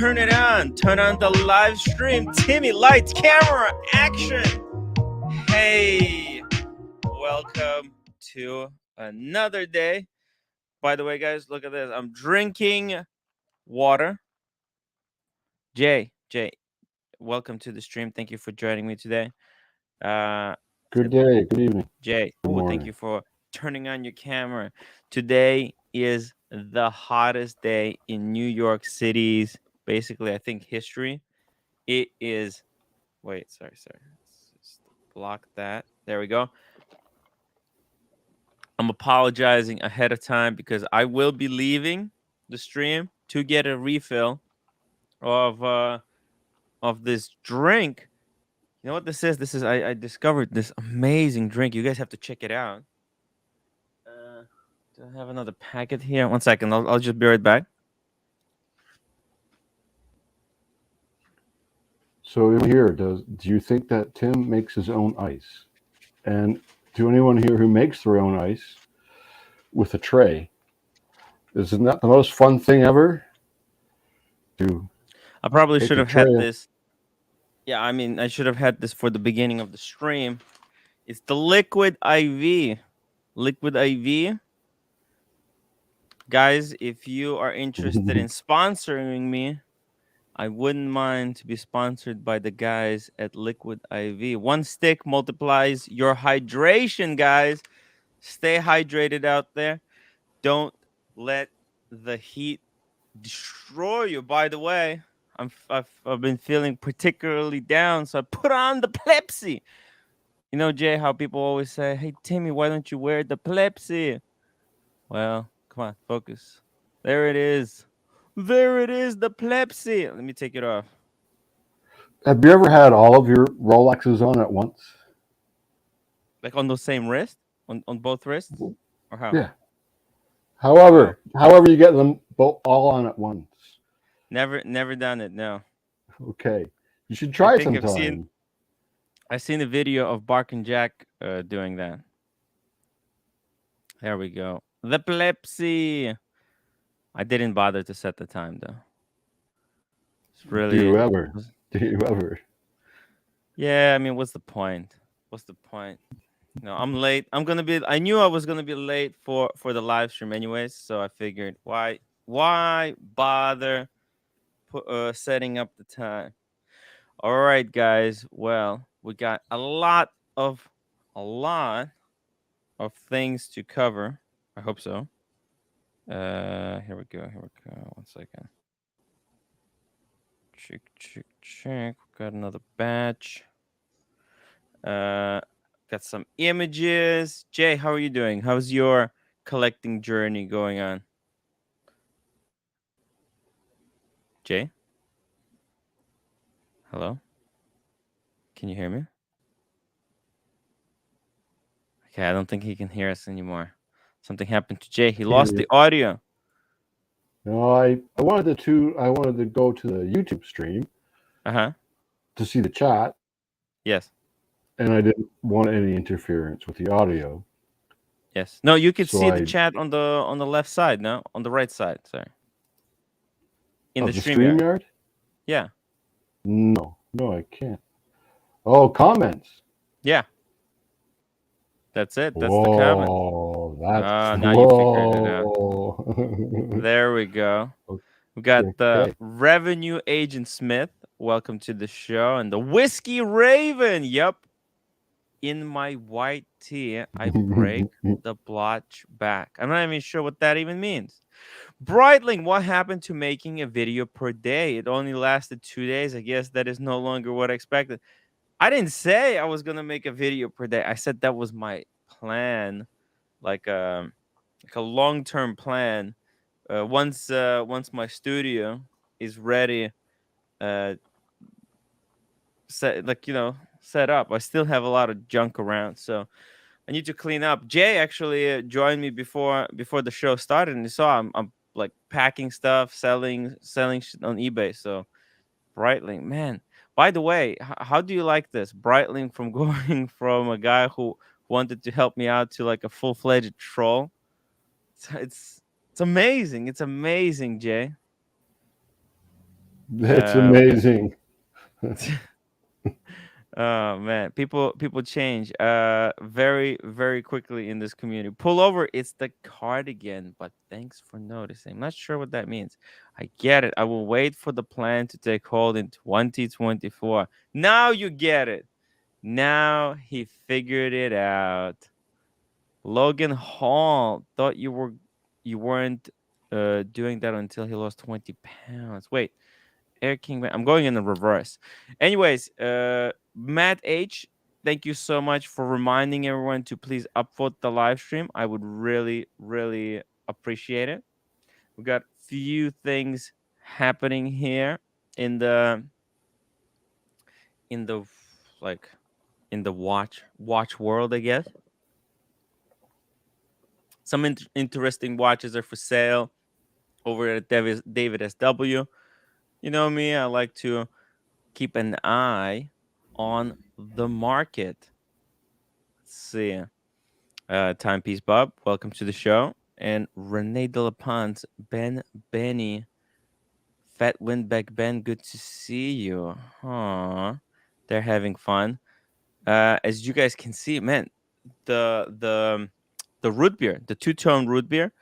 turn it on. Turn on the live stream. Timmy, lights, camera, action. Hey, welcome to another day. By the way, guys, look at this. I'm drinking water. Jay, welcome to the stream. Thank you for joining me today. Good day. Good evening. Jay, Good thank you for turning on your camera. Today is the hottest day in New York City's, basically, I think, history. It is, wait, sorry. Let's just block that. There we go. I'm apologizing ahead of time because I will be leaving the stream to get a refill of this drink. You know what this is? This is I discovered this amazing drink. You guys have to check it out. Do I have another packet here? 1 second. I'll just be right back. So here, do you think that Tim makes his own ice? And to anyone here who makes their own ice with a tray, isn't that the most fun thing ever? I probably should have had this. Yeah, I mean, I should have had this for the beginning of the stream. It's the Liquid IV. Liquid IV. Guys, if you are interested in sponsoring me, I wouldn't mind to be sponsored by the guys at Liquid IV. One stick multiplies your hydration, guys. Stay hydrated out there. Don't let the heat destroy you. By the way, I've been feeling particularly down, so I put on the Pepsi. You know, Jay, how people always say, "Hey, Timmy, why don't you wear the Pepsi?" Well, come on, focus. There it is. There it is, the Pepsi. Let me take it off. Have you ever had all of your Rolexes on at once? Like on the same wrist? On both wrists? Or how? Yeah. However you get them both all on at once. Never done it, no. Okay. You should try it sometime. I've seen a video of Bark and Jack doing that. There we go. The Pepsi. I didn't bother to set the time though. It's really. Do you ever? Yeah, I mean, what's the point? No, I'm late. I knew I was gonna be late for the live stream anyways, so I figured why bother setting up the time. All right, guys. Well, we got a lot of things to cover. I hope so. Here we go. 1 second. Check. We got another batch. Got some images. Jay, how are you doing? How's your collecting journey going on? Jay? Hello? Can you hear me? Okay, I don't think he can hear us anymore. Something happened to Jay. He lost the audio. No, I wanted to go to the YouTube stream. To see the chat. Yes. And I didn't want any interference with the audio. Yes. No, you could see the chat on the left side, no? On the right side, sorry. In the StreamYard? Yeah. No, I can't. Oh, comments. Yeah. That's it. That's the comment. Oh, now you figured it out. There we go. We got the Revenue Agent Smith. Welcome to the show. And the Whiskey Raven. Yep. In my white tee, I break the blotch back. I'm not even sure what that even means. Breitling, what happened to making a video per day? It only lasted 2 days. I guess that is no longer what I expected. I didn't say I was gonna make a video per day. I said that was my plan, like a long-term plan. Once my studio is ready, set up. I still have a lot of junk around, so I need to clean up. Jay actually joined me before the show started, and you saw I'm like packing stuff, selling shit on eBay. So Breitling, man. By the way, how do you like this? Breitling from going from a guy who wanted to help me out to like a full-fledged troll. It's amazing. It's amazing, Jay. That's amazing. Oh man, people change very very quickly in this community. Pull over, it's the cardigan, but thanks for noticing. I'm not sure what that means. I get it. I will wait for the plan to take hold in 2024. Now you get it. Now he figured it out. Logan Hall thought you weren't doing that until he lost 20 pounds. Wait, Air King. I'm going in the reverse. Anyways, Matt H, thank you so much for reminding everyone to please upvote the live stream. I would really, really appreciate it. We got few things happening here in the in the like in the watch world, I guess. Some interesting watches are for sale over at David SW. You know me, I like to keep an eye on the market. Let's see. Timepiece Bob, welcome to the show. And Renee de la Ponce, Ben Benny, Fat Windback Ben, good to see you. Huh. They're having fun. As you guys can see, man, the root beer, the two-tone root beer.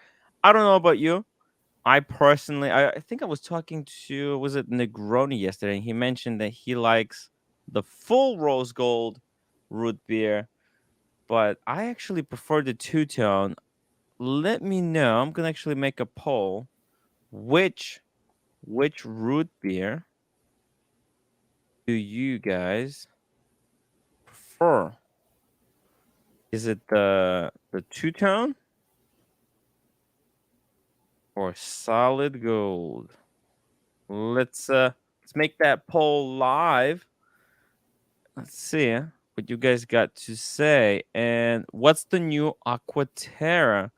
I don't know about you. I personally, I think I was talking to, was it Negroni yesterday? And he mentioned that he likes the full rose gold root beer, but I actually prefer the two tone. Let me know. I'm gonna actually make a poll. Which root beer do you guys prefer? Is it the two tone or solid gold? Let's make that poll live. Let's see what you guys got to say. And what's the new Aqua Terra?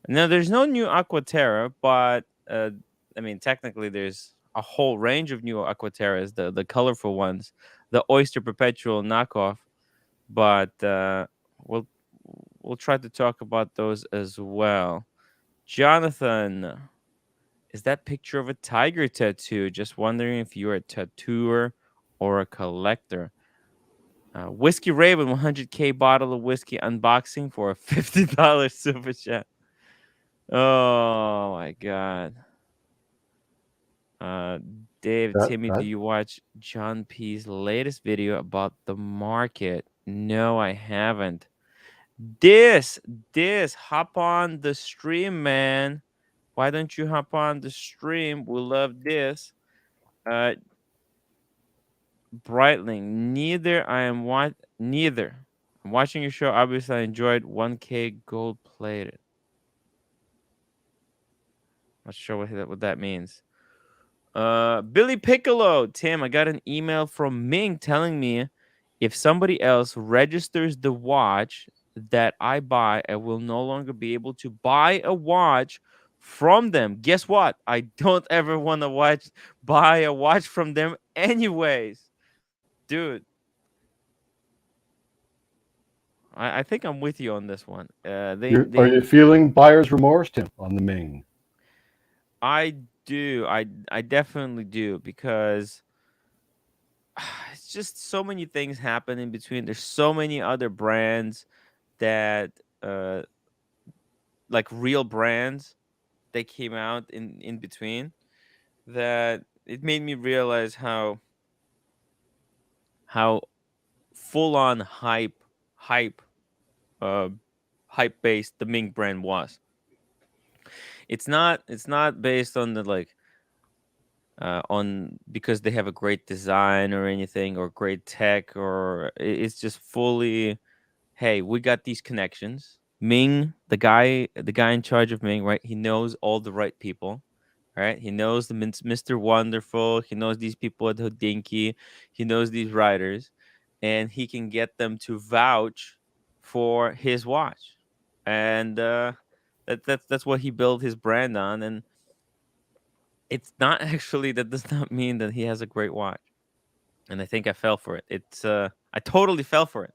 No, there's no new Aqua Terra, but I mean, technically, there's a whole range of new Aqua Terras, the colorful ones, the Oyster Perpetual knockoff. But we'll we'll try to talk about those as well. Jonathan, is that picture of a tiger tattoo? Just wondering if you're a tattooer or a collector. Whiskey Raven, 100K bottle of whiskey unboxing for a $50 super chat. Oh my god. Dave, Timmy, do you watch John P's latest video about the market? No, I haven't. This, hop on the stream, man. Why don't you hop on the stream? We love this. Breitling, neither. I'm watching your show. Obviously, I enjoyed 1K gold plated. Not sure what that means. Billy Piccolo, Tim, I got an email from Ming telling me if somebody else registers the watch that I buy, I will no longer be able to buy a watch from them. Guess what? I don't ever want to buy a watch from them anyways. Dude, I think I'm with you on this one. Are you feeling buyer's remorse, Tim, on the Ming? I do. I definitely do, because it's just so many things happen in between. There's so many other brands that like real brands that came out in between, that it made me realize how full on hype based the Ming brand was. It's not based on the on because they have a great design or anything, or great tech, or it's just fully, hey, we got these connections. Ming, the guy in charge of Ming, right? He knows all the right people, right? He knows the Mr. Wonderful. He knows these people at Hodinkee. He knows these writers, and he can get them to vouch for his watch, and that's what he built his brand on. And it's not actually, that does not mean that he has a great watch. And I think I fell for it. I totally fell for it.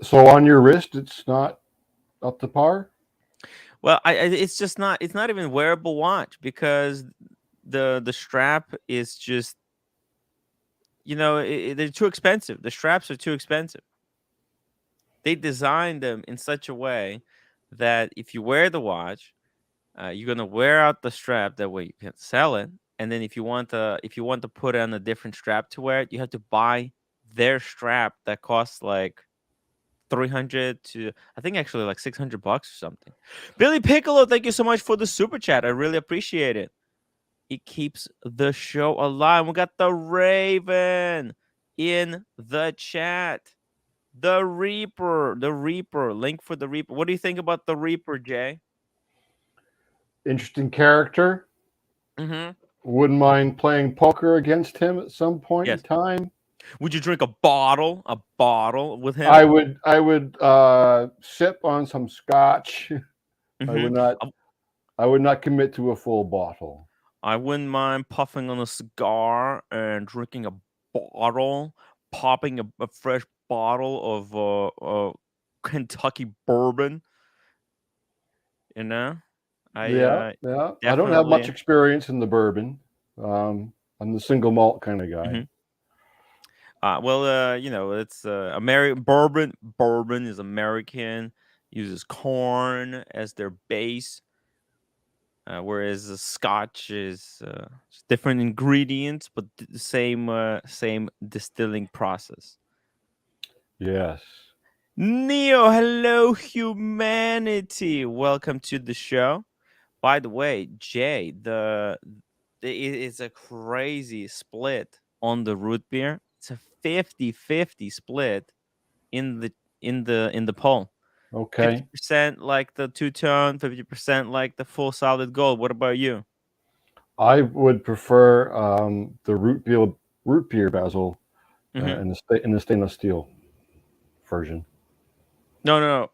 So on your wrist, it's not up to par? Well, it's just not. It's not even wearable watch, because the strap is just, they're too expensive. The straps are too expensive. They designed them in such a way that if you wear the watch, you're gonna wear out the strap. That way you can sell it. And then if you want to put on a different strap to wear it, you have to buy their strap that costs like 300 to, I think, actually like $600 or something. Billy Piccolo, thank you so much for the super chat. I really appreciate it. It keeps the show alive. We got the Raven in the chat. The Reaper. Link for the Reaper. What do you think about the Reaper, Jay? Interesting character. Mm-hmm. Wouldn't mind playing poker against him at some point in Yes. time. Would you drink a bottle with him? I would sip on some scotch. I would Mm-hmm. not. I would not commit to a full bottle. I wouldn't mind puffing on a cigar and drinking a bottle, popping a fresh bottle of Kentucky bourbon. You know, I Yeah, yeah. I don't have much definitely. experience in the bourbon. I'm the single malt kind of guy. Mhm. Well, it's American bourbon. Bourbon is American. Uses corn as their base, whereas the Scotch is just different ingredients, but the same distilling process. Yes. Neo, hello humanity. Welcome to the show. By the way, Jay, it's a crazy split on the root beer. It's a 50-50 split in the poll. Okay. 50% like the two-tone, 50% like the full solid gold. What about you? I would prefer the root beer basil Mm-hmm. in the stainless steel version. No, no, no.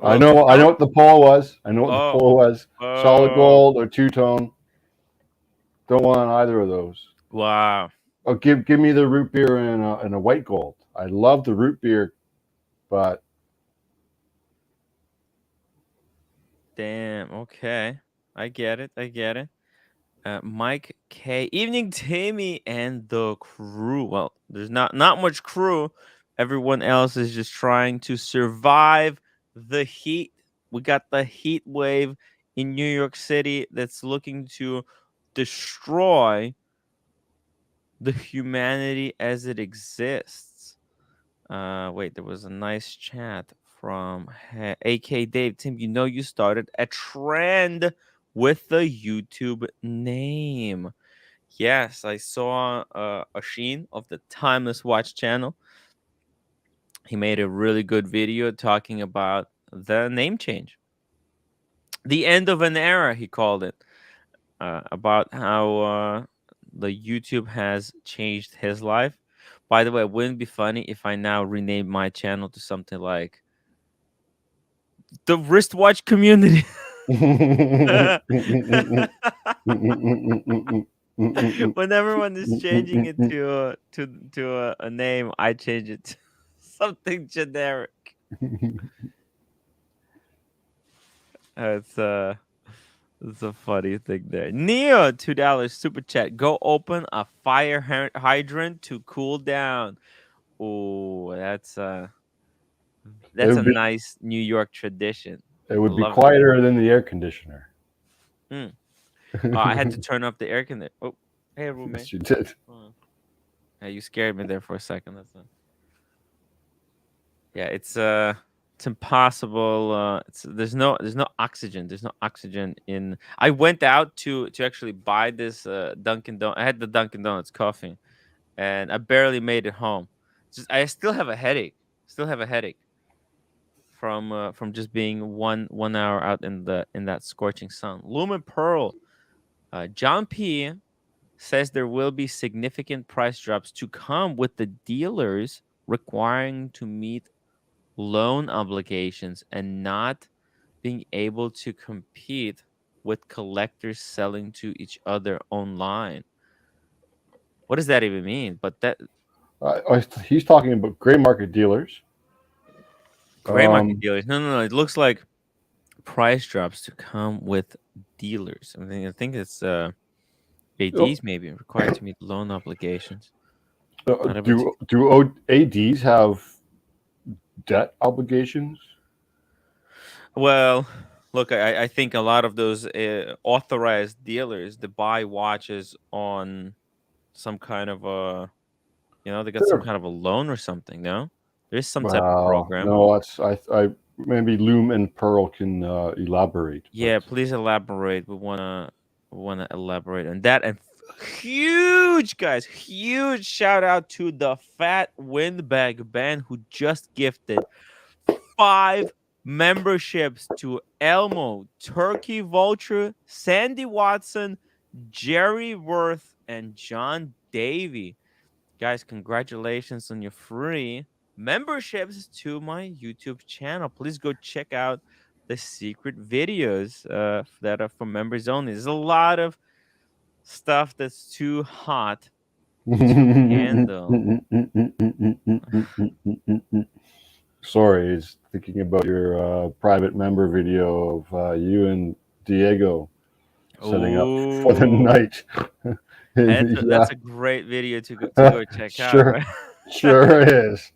I Well, know. I know two-tone? what the poll was. I know what the Oh, poll was. Solid oh, gold or two tone. Don't want either of those. wow. Oh, give me the root beer and a white gold. I love the root beer, but Damn. Okay. I get it. I get it. Mike K. Evening, Timmy and the crew. Well, there's not much crew. Everyone else is just trying to survive the heat. We got the heat wave in New York City that's looking to destroy the humanity as it exists. Wait, there was a nice chat from AK Dave. Tim, you started a trend with the YouTube name. Yes, I saw a Sheen of the Timeless Watch channel. He made a really good video talking about the name change, the end of an era. He called it, about how the YouTube has changed his life. By the way, it wouldn't be funny if I now rename my channel to something like the wristwatch community. When everyone is changing it to a name, I change it to something generic. It's it's a funny thing there. Neo, $2 super chat. Go open a fire hydrant to cool down. Oh, it that's a would be nice New York tradition. it I would be love it. quieter than the air conditioner. Mm. I had to turn off the air conditioner. Oh, hey roommate. Yes, you did. Yeah, you scared me there for a second. Yeah, it's impossible. There's no oxygen. There's no oxygen in. I went out to actually buy this Dunkin' Donuts. I had the Dunkin' Donuts coffee, and I barely made it home. Just I still have a headache. Still have a headache from just being one hour out in that scorching sun. Lumen Pearl. John P says there will be significant price drops to come with the dealers requiring to meet loan obligations and not being able to compete with collectors selling to each other online. What does that even mean? But that He's talking about gray market dealers. gray market Um, dealers. No, no, no. It looks like price drops to come with dealers. I think it's ADs maybe required to meet loan obligations. Not able to. Do ADs have debt obligations? Well, look, I think a lot of those authorized dealers they buy watches on some kind of a, they got some Sure. kind of a loan or something. No, there's some type of Wow. program. No, that's I maybe Loom and Pearl can elaborate, but Yeah, please elaborate. We wanna elaborate on that. And huge guys, huge shout out to the Fat Windbag Band who just gifted 5 memberships to Elmo, Turkey Vulture, Sandy Watson, Jerry Worth, and John Davy. Guys, congratulations on your free memberships to my YouTube channel. Please go check out the secret videos that are for members only. There's a lot of stuff that's too hot to handle. sorry, he's thinking about your private member video of you and Diego setting up for the Oh, night. Yeah, that's a great video to go check out, sure, right? sure is.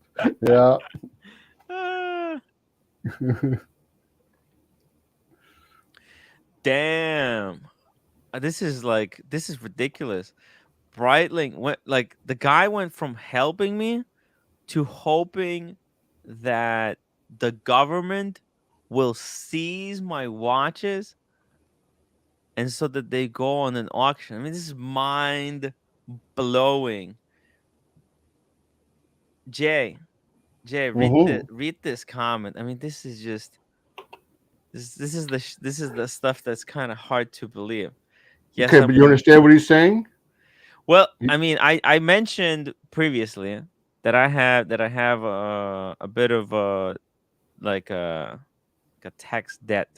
Yeah. Ah, damn. This is ridiculous. Breitling went like the guy went from helping me to hoping that the government will seize my watches and so that they go on an auction. I mean, this is mind blowing. Jay, Jay, Hmm. read this comment. I mean, this is just this is the stuff that's kind of hard to believe. Yes, Okay, I'm but you gonna. understand what he's saying? Well, I mean, I mentioned previously that I have a bit of like a like a tax debt.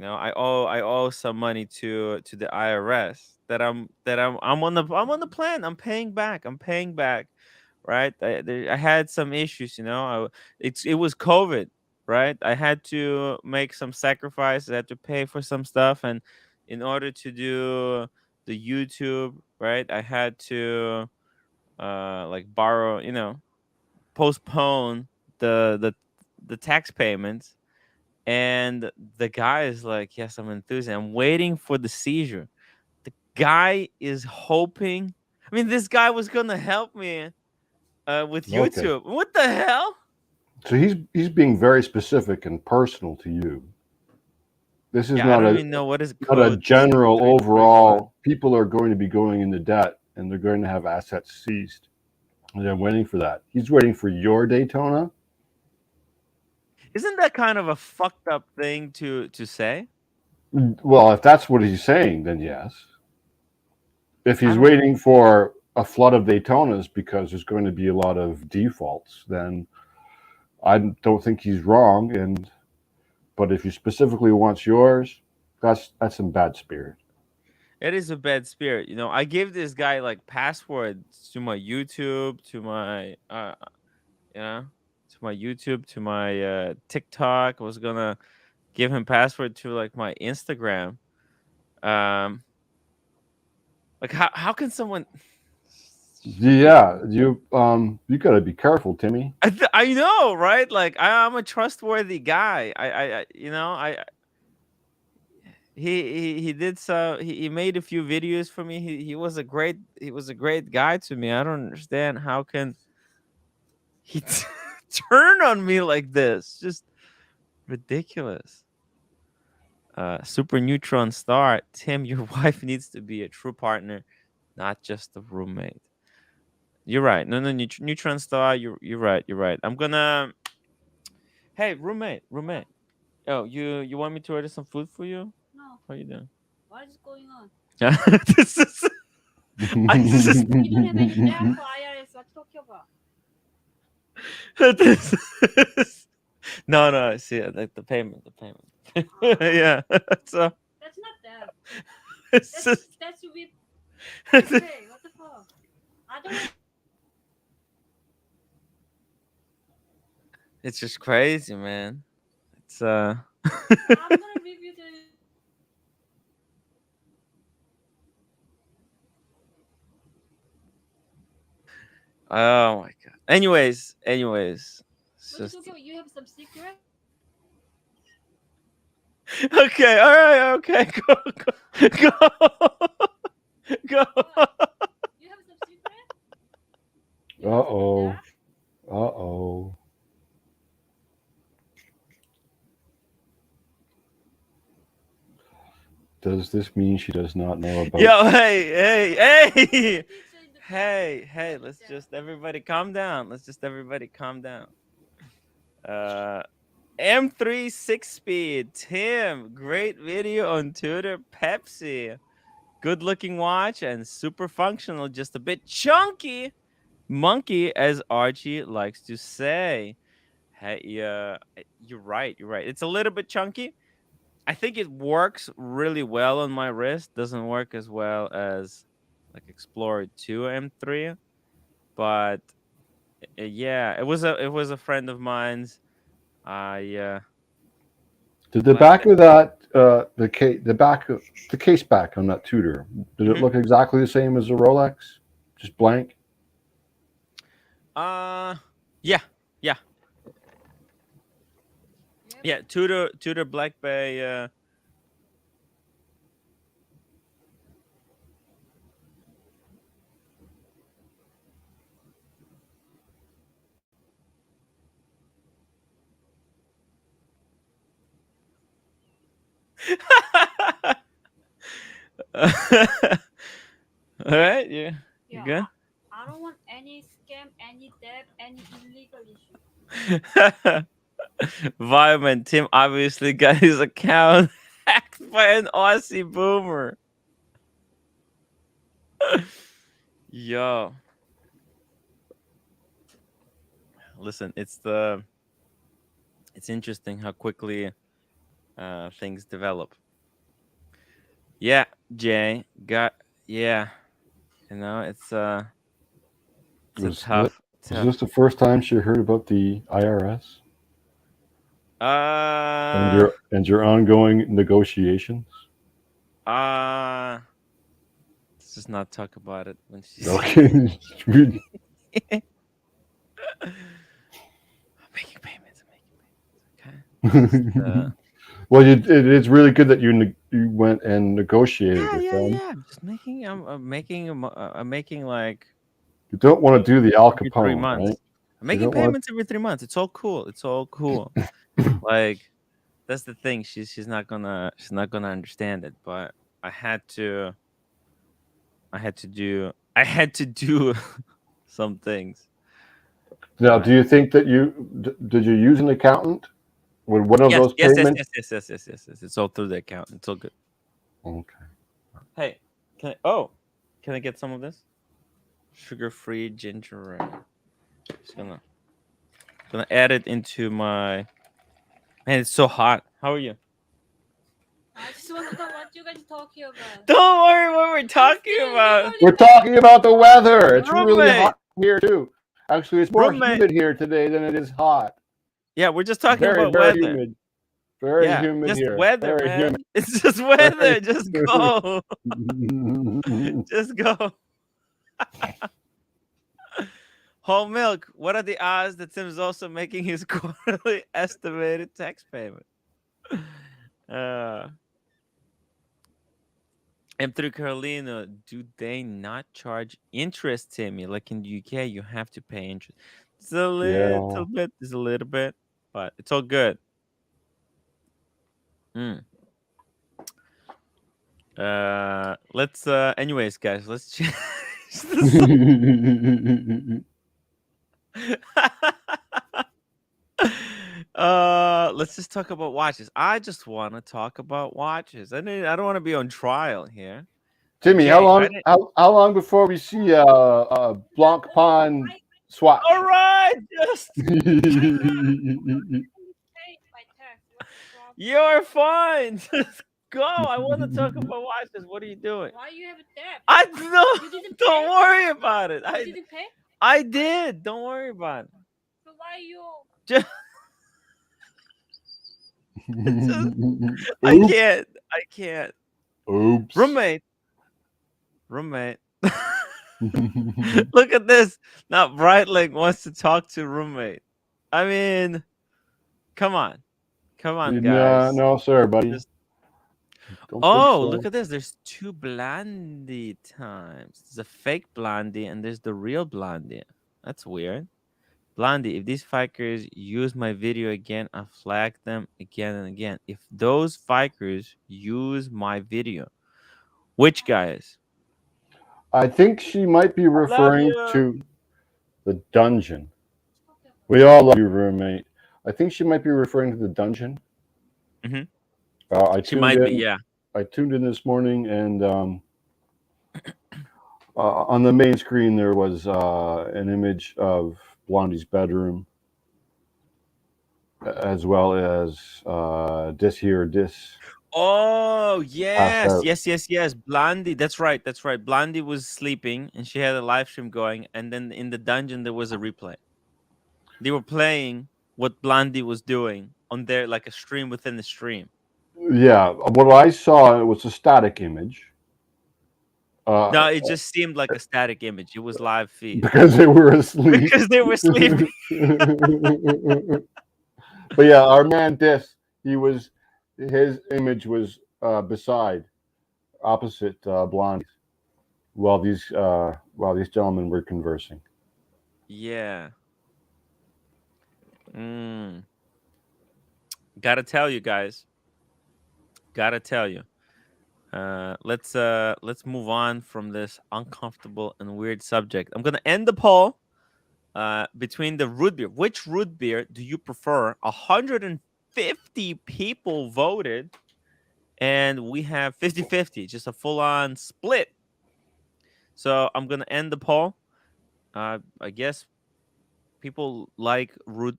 I owe some money to the IRS that I'm on the plan. I'm paying back. I'm paying back. Right. I had some issues. It was COVID. Right. I had to make some sacrifices. I had to pay for some stuff, and in order to do the YouTube, right, I had to like borrow. Postpone the tax payments. And the guy is like, yes, I'm enthused. I'm waiting for the seizure. The guy is hoping. I mean, this guy was gonna help me with Okay. YouTube. What the hell? So he's being very specific and personal to you. This is Yeah, I don't even know what is not a code general 6345. overall. People are going to be going into debt and they're going to have assets seized. And they're waiting for that. He's waiting for your Daytona. Isn't that kind of a fucked up thing to say? Well, if that's what he's saying, then yes. If I he's don't. waiting for a flood of Daytonas because there's going to be a lot of defaults, then I don't think he's wrong. But if he specifically wants yours, that's some bad spirit. It is a bad spirit. I gave this guy like passwords to my YouTube, to my YouTube, to my TikTok. I was gonna give him password to like my Instagram. Um, like how can someone? It's Yeah, ridiculous. you got to be careful, Timmy. I know, right? Like I'm a trustworthy guy. He did so. He made a few videos for me. He was a great guy to me. I don't understand how can he turn on me like this. Just ridiculous. Super neutron star Tim. Your wife needs to be a true partner, not just a roommate. You're right. No, no, neutron star. You're right. You're right. I'm gonna. Hey, roommate. Oh, you want me to order some food for you? No. How you doing? What is going on? this is. I just. We don't have any debt for IRS. What talking about? this no, no. See, like the payment. Yeah. So That's not debt. it's just. That's with. Okay, what the fuck? I don't. It's just crazy, man. It's I'm gonna give you the. Oh my god. Anyways, it's What just you talking about? You have some secret? okay. All right. Okay. Go. Go. What? You have some secret? You have some Uh-oh. stash? Uh-oh. Does this mean she does not know about... Yo. Hey. Pizza in the Hey. bag. Let's just everybody calm down. M3 6-speed. Tim, great video on Twitter. Pepsi. Good looking watch and super functional, just a bit chunky. Monkey, as Archie likes to say. Hey, yeah, you're right. It's a little bit chunky. I think it works really well on my wrist. Doesn't work as well as like Explorer 2 M3, but yeah, it was a friend of mine's. I Did the left back it. of that, the case back on that Tudor, did it Mhm. look exactly the same as the Rolex? Just blank? Uh, yeah, yeah, You have yeah. Tudor Black Bay. All right, yeah, you yeah. good? I don't want any scam, any debt, any illegal issue. Vitamin Tim obviously got his account hacked by an Aussie boomer. Yo, listen, it's interesting how quickly things develop. Yeah, Jay got yeah. It's a Was, th- was tough. this the first time she heard about the IRS and Uh, your ongoing negotiations? uh, let's just not talk about it when she's Okay. making payments. Okay. Just, Well, it is really good that you went and negotiated with them. yeah. I'm just making. I'm making like You don't want to do the Al every three Capone, right? months. I'm You making don't want payments every 3 months. It's all cool. Like that's the thing. She's not gonna understand it. But I had to. I had to do some things. now. But Do you think that did you use an accountant with one of those payments? yes. It's all through the account. It's all good. Okay. Hey, can I get some of this? Sugar-free ginger ale. Just gonna add it into my. Man, it's so hot. How are you? I just want to know what you guys talking about. Don't worry what we're talking still about. recording. We're talking about the weather. It's really Roommate, hot here too. Actually, it's more roommate. humid here today than it is hot. Yeah, we're just talking Very, about very weather. humid. Very Yeah, humid just here. weather, Very humid. man. It's just Very weather. Just go. humid. Just go. Whole milk. What are the odds that Tim's also making his quarterly estimated tax payment? Uh, M3 Carolina, do they not charge interest, Timmy? Like in the UK, you have to pay interest. It's a Yeah. little bit, but it's all good. Mm. Let's anyways, guys, let's change the let's just talk about watches. I just want to talk about watches. I don't want to be on trial here. Timmy, Jay, I didn't. how long before we see a Blanc Pond swatch? All right, just Pay my tax. What's the problem? you're fine. Just go. I want to talk about watches. What are you doing? Why you have a debt? I no. You didn't Don't pay? worry about it. You didn't pay? I did. Don't worry about it. So why you? Just, I Oops. can't. I can't. Oops. Roommate. Look at this. Now Breitling wants to talk to roommate. I mean, come on. Come on, No, guys. no, sir, buddy. Just Don't think Oh, look so. at this. There's two Blondie times. There's a fake Blondie and there's the real Blondie. That's weird. Blondie, if these fakers use my video again, I flag them again and again. If those fakers use my video, which guys? I think she might be I love referring you. to the dungeon. We all love you, roommate. I think she might be referring to the dungeon. Hmm. I She tuned might be, in. yeah. I tuned in this morning, and on the main screen there was an image of Blondie's bedroom, as well as this here, this Oh, passed yes. out. Yes, yes, yes. Blondie. That's right. That's right. Blondie was sleeping and she had a live stream going. And then in the dungeon, there was a replay. They were playing what Blondie was doing on their, like a stream within the stream. Yeah, what I saw it was a static image. No, it just seemed like a static image. It was live feed Because they were asleep. because they were sleeping. But yeah, our man Dis, his image was beside, opposite Blondie's, while these gentlemen were conversing. Yeah. Mm. Gotta tell you guys. Gotta tell you. Let's move on from this uncomfortable and weird subject. I'm gonna end the poll between the root beer. Which root beer do you prefer? 150 people voted, and we have 50-50, just a full-on split. So I'm gonna end the poll. I guess people like the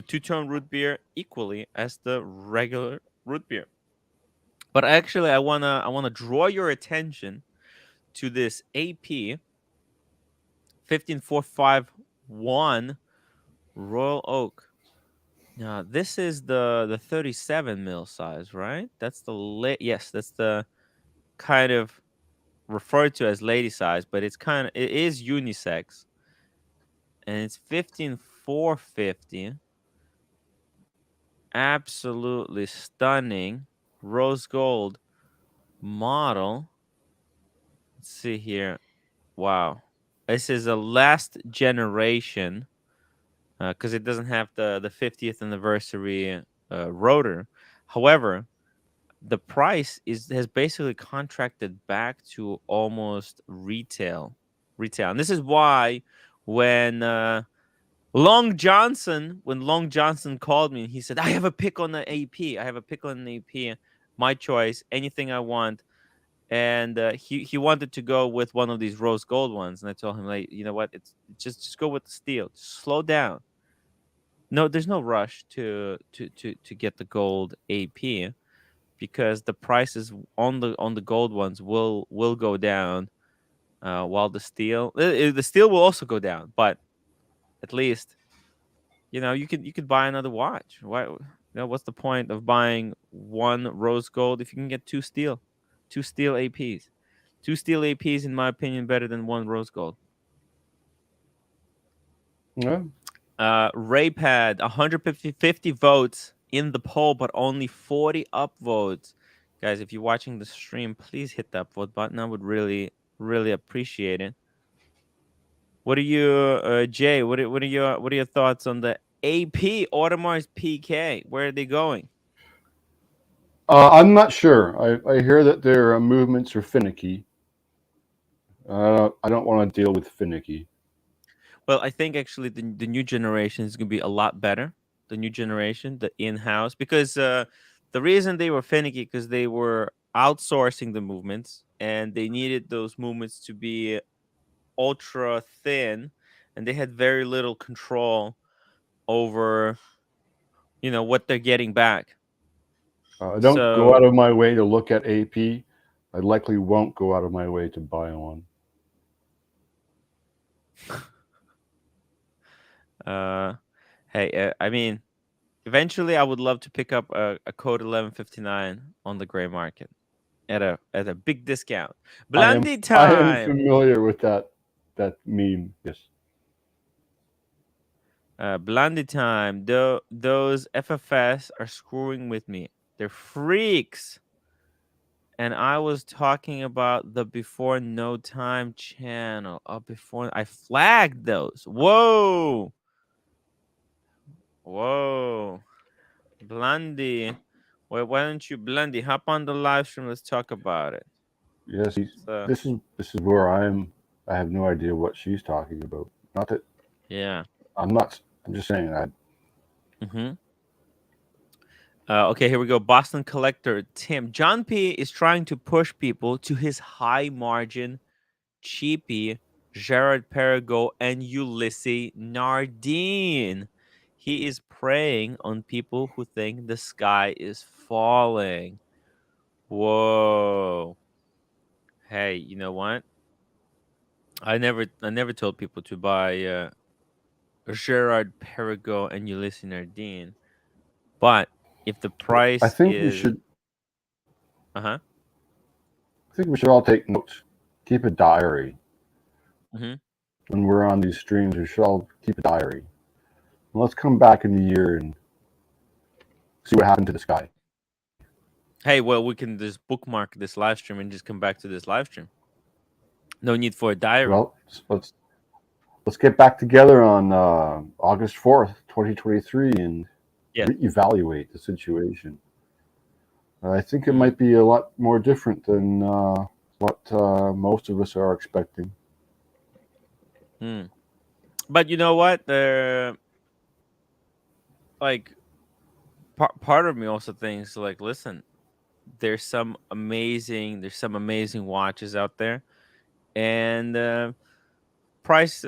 two-tone root beer equally as the regular root beer. But actually, I wanna draw your attention to this AP 15451 Royal Oak. Now, this is the 37 mil size, right? That's the yes, that's the kind of referred to as lady size, but it is unisex, and it's 15450. Absolutely stunning rose gold model. Let's see here. Wow. This is a last generation because it doesn't have the 50th anniversary rotor. However, the price has basically contracted back to almost retail, and this is why when Long Johnson called me and he said, I have a pick on the AP. I have a pick on the AP. My choice, anything I want. And he wanted to go with one of these rose gold ones. And I told him, like, you know what? It's just go with the steel. Just slow down. No, there's no rush to get the gold AP because the prices on the gold ones will go down while the steel will also go down. But at least you could buy another watch. Why? What's the point of buying one rose gold if you can get two steel APs? Two steel APs, in my opinion, better than one rose gold. Yeah. Raypad, 150 votes in the poll, but only 40 upvotes. Guys, if you're watching the stream, please hit that upvote button. I would really, really appreciate it. What are you, Jay? What are your thoughts on the AP Audemars Piguet? Where are they going? I'm not sure. I hear that their movements are finicky. I don't want to deal with finicky. Well, I think actually the new generation is going to be a lot better. The new generation, the in-house, because the reason they were finicky because they were outsourcing the movements and they needed those movements to be ultra thin, and they had very little control over what they're getting back. I don't go So out of my way to look at AP. I likely won't go out of my way to buy one. uh, hey, I mean, eventually I would love to pick up a code 1159 on the gray market. at a big discount. I am Blondie I am time. familiar with that meme. Yes. Blondie time. Those FFS are screwing with me. They're freaks. And I was talking about the Before No Time channel. Before I flagged those. Whoa. Whoa. Blondie. Why don't you, Blondie, hop on the live stream? Let's talk about it. Yes. So, This is where I have no idea what she's talking about. Not that yeah. I'm not. I'm just saying. Mm-hmm. Okay, here we go. Boston collector Tim. John P is trying to push people to his high margin, cheapy Gerard Perregaux and Ulysses Nardine. He is preying on people who think the sky is falling. Whoa. Hey, you know what? I never told people to buy Gerard Perregaux and Ulysses Nardine. But if the I price think we is should. uh-huh. I think we should all take notes. Keep a diary Mm-hmm. when we're on these streams. We should all keep a diary. And let's come back in the year and see what happened to the sky. Hey, well, we can just bookmark this live stream and just come back to this live stream. No need for a diary. Well, let's get back together on August 4th, 2023, and Yeah. reevaluate the situation. I think it Mm. might be a lot more different than what most of us are expecting. Mm. But you know what? Like part of me also thinks like, listen, there's some amazing watches out there, and price.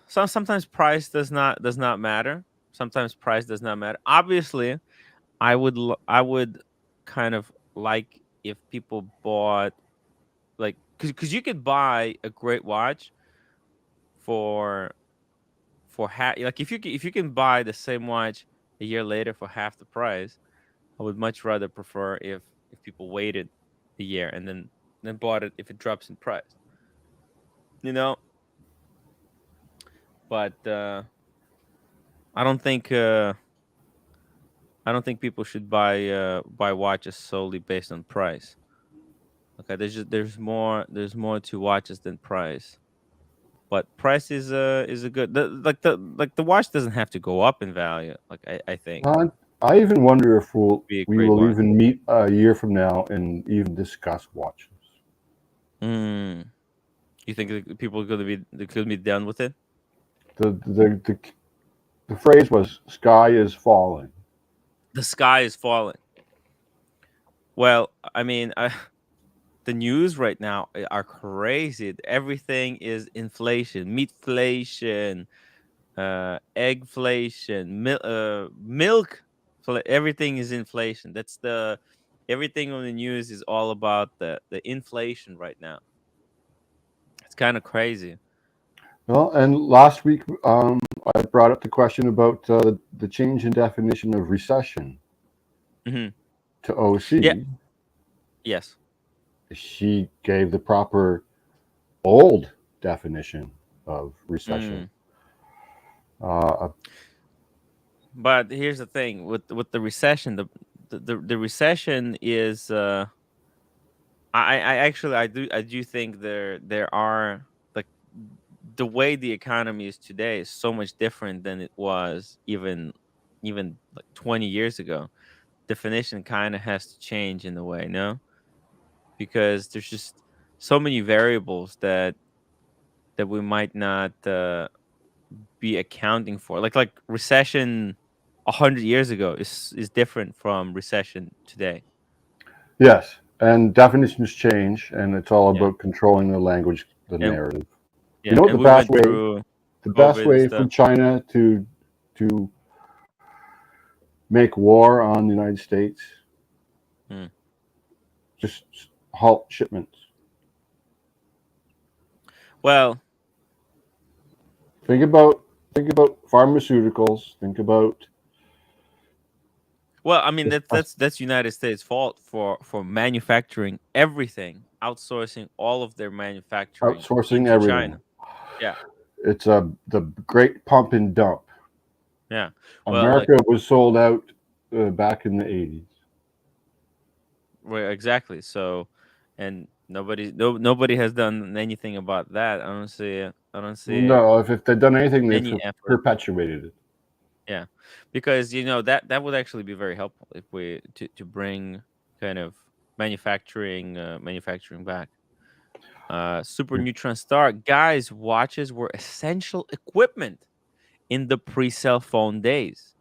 Sometimes price does not matter. Sometimes price does not matter. Obviously, I would kind of like if people bought like because you could buy a great watch for half, like if you can buy the same watch a year later for half the price. I would much rather prefer if people waited a year and then bought it if it drops in price, you know. But I don't think people should buy watches solely based on price. Okay, there's more to watches than price. But price is a good like the watch doesn't have to go up in value. Like I think I even wonder if be a we great will watch. even meet a year from now and even discuss watches. Mm. You think that people are gonna be done with it? The the the, the phrase was "sky is falling." The sky is falling. Well, I mean, the news right now are crazy. Everything is inflation, meatflation, eggflation, milk. Everything is inflation. That's the everything on the news is all about the inflation right now. It's kind of crazy. Well, and last week I brought up the question about the change in definition of recession Hmm. to Yeah. OC. Yes. She gave the proper old definition of recession. Mm. Uh, But here's the thing with the recession. The recession is. I actually I do think there are like the way the economy is today is so much different than it was even like 20 years ago. Definition kind of has to change in a way, no? Because there's just so many variables that we might not be accounting for. Like recession 100 years ago is different from recession today. yes, and definitions change, and it's all Yeah. about controlling the language, the And narrative. You yeah, know what and we went through the best COVID and way for stuff. China to make war on the United States? Hmm. Just halt shipments. Well, Think about pharmaceuticals. Think about Well, I mean It's that's United States' fault for manufacturing everything, outsourcing all of their manufacturing outsourcing into everything. China. Yeah, It's the great pump and dump. yeah. Well, like America was sold out back in the 80s. well, exactly. So, and nobody has done anything about that. I don't see No, if they'd done anything, they've any effort. perpetuated it. Yeah, because that would actually be very helpful if we to bring kind of manufacturing back. Super Neutron Star guys, watches were essential equipment in the pre-cell phone days.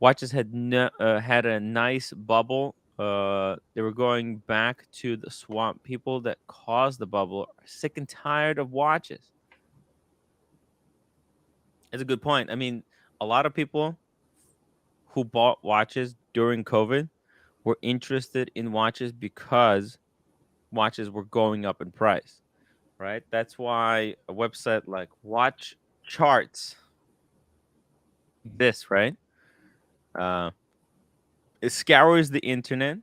Watches had a nice bubble. They were going back to the swamp. People that caused the bubble are sick and tired of watches. It's a good point. I mean, a lot of people who bought watches during COVID were interested in watches because watches were going up in price, right? That's why a website like WatchCharts exists, right? Uh, it scours the internet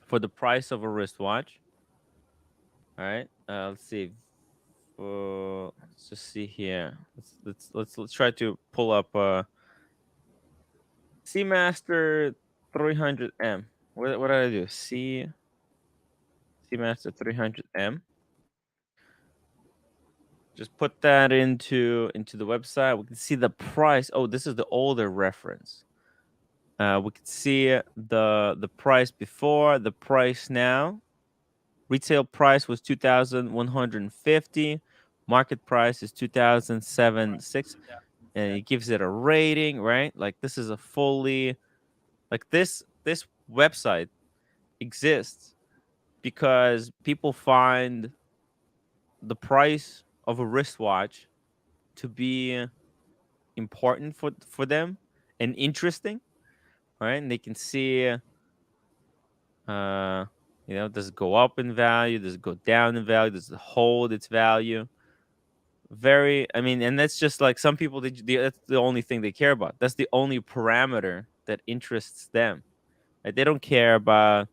for the price of a wristwatch. All right. Let's see. Let's just see here. Let's try to pull up Seamaster 300M. What did I do? Seamaster 300M. Just put that into the website. We can see the price. Oh, this is the older reference. We can see the price before, the price now. Retail price was 2,150. Market price is 2,076, and it gives it a rating, right? Like this is a fully like this website exists because people find the price of a wristwatch to be important for them and interesting, right? And they can see does it go up in value, does it go down in value, does it hold its value? Very, I mean, and that's just like some people, that's the only thing they care about. That's the only parameter that interests them. Like, they don't care about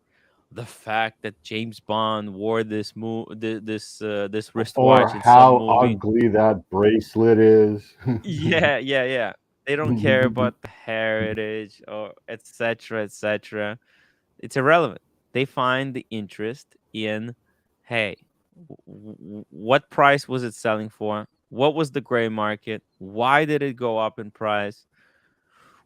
the fact that James Bond wore this Or wristwatch in some how movie. ugly that bracelet is. Yeah. They don't care about the heritage or etc. etc. It's irrelevant. They find the interest in, hey, what price was it selling for? What was the gray market? Why did it go up in price?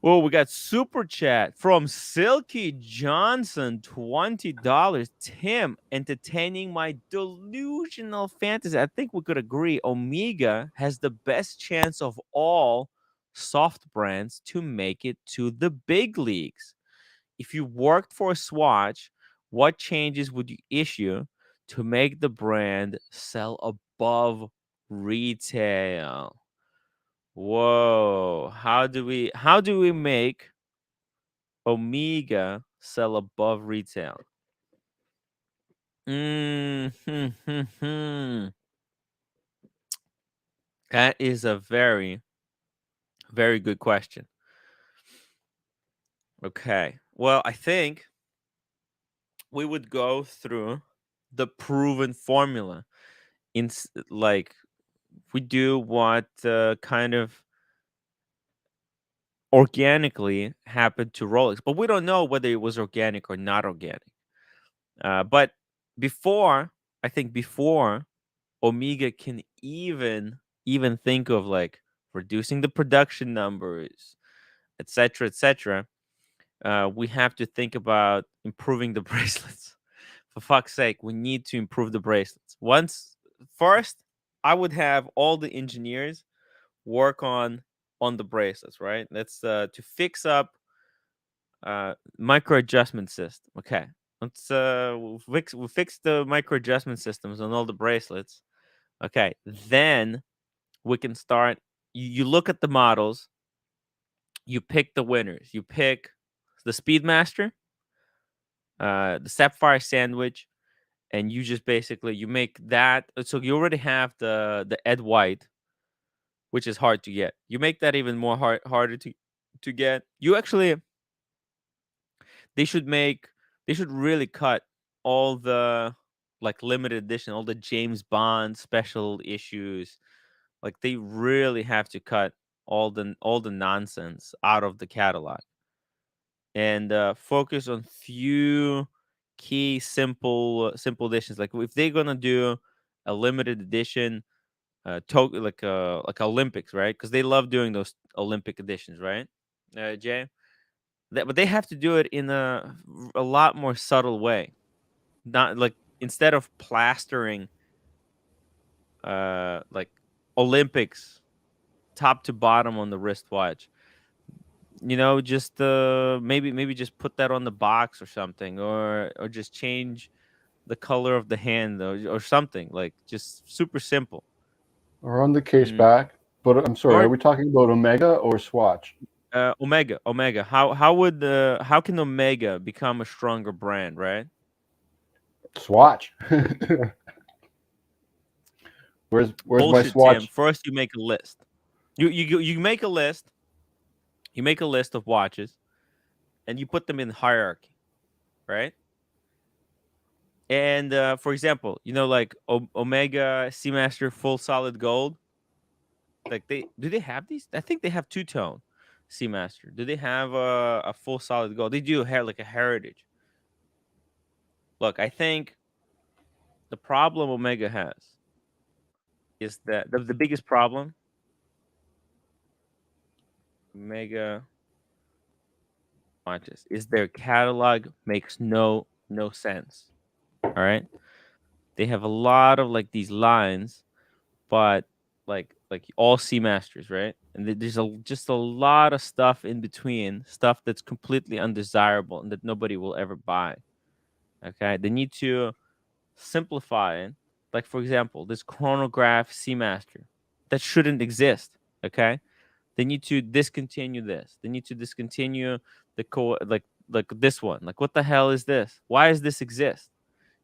Oh, we got super chat from Silky Johnson, $20. Tim, entertaining my delusional fantasy. I think we could agree Omega has the best chance of all soft brands to make it to the big leagues. If you worked for a Swatch, what changes would you issue to make the brand sell above retail? Whoa. How do we make Omega sell above retail? Mm-hmm. That is a very, very good question. Okay. Well, I think we would go through the proven formula like we do what kind of organically happened to Rolex, but we don't know whether it was organic or not organic. But before, I think before Omega can even think of like reducing the production numbers, etc., we have to think about improving the bracelets. For fuck's sake, we need to improve the bracelets. First, I would have all the engineers work on the bracelets, right? That's to fix up micro adjustment system. Okay, let's we'll fix the micro adjustment systems on all the bracelets. Okay, then we can start. You look at the models, you pick the winners. You pick the Speedmaster, the Sapphire Sandwich, and you just basically you make that. So you already have the Ed White, which is hard to get. You make that even more harder to get. You actually they should really cut all the like limited edition, all the James Bond special issues. Like they really have to cut all the nonsense out of the catalog and focus on few key simple editions. Like if they're gonna do a limited edition, like Olympics, right? Because they love doing those Olympic editions, right, Jay? But they have to do it in a lot more subtle way. Not like instead of plastering like Olympics top to bottom on the wristwatch, just maybe just put that on the box or something, or just change the color of the hand or something, like just super simple. Or on the case back. But I'm sorry, Or are we talking about Omega or Swatch? Omega. How can Omega become a stronger brand, right? Swatch. Where's my Bullshit, Tim. Swatch? First, you make a list. You make a list. You make a list of watches, and you put them in hierarchy, right? And for example, like Omega Seamaster Full Solid Gold. Like they have these? I think they have two-tone Seamaster. Do they have a full solid gold? They do have like a heritage. Look, I think the problem Omega has is that the biggest problem Omega watches is their catalog makes no sense. All right, they have a lot of like these lines, but like all Seamasters, right? And there's just a lot of stuff in between, stuff that's completely undesirable and that nobody will ever buy. Okay, they need to simplify it. Like for example, this chronograph Seamaster that shouldn't exist. Okay, they need to discontinue this. They need to discontinue the like this one. Like what the hell is this? Why does this exist?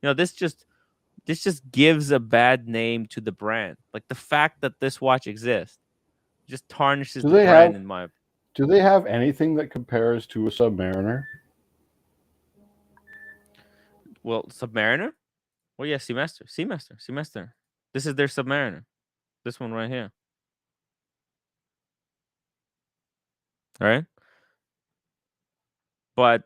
This just gives a bad name to the brand. Like the fact that this watch exists just tarnishes Do the they brand have in my. do they have anything that compares to a Submariner? Well, Submariner. Well, yeah, Seamaster. This is their Submariner. This one right here. All right, but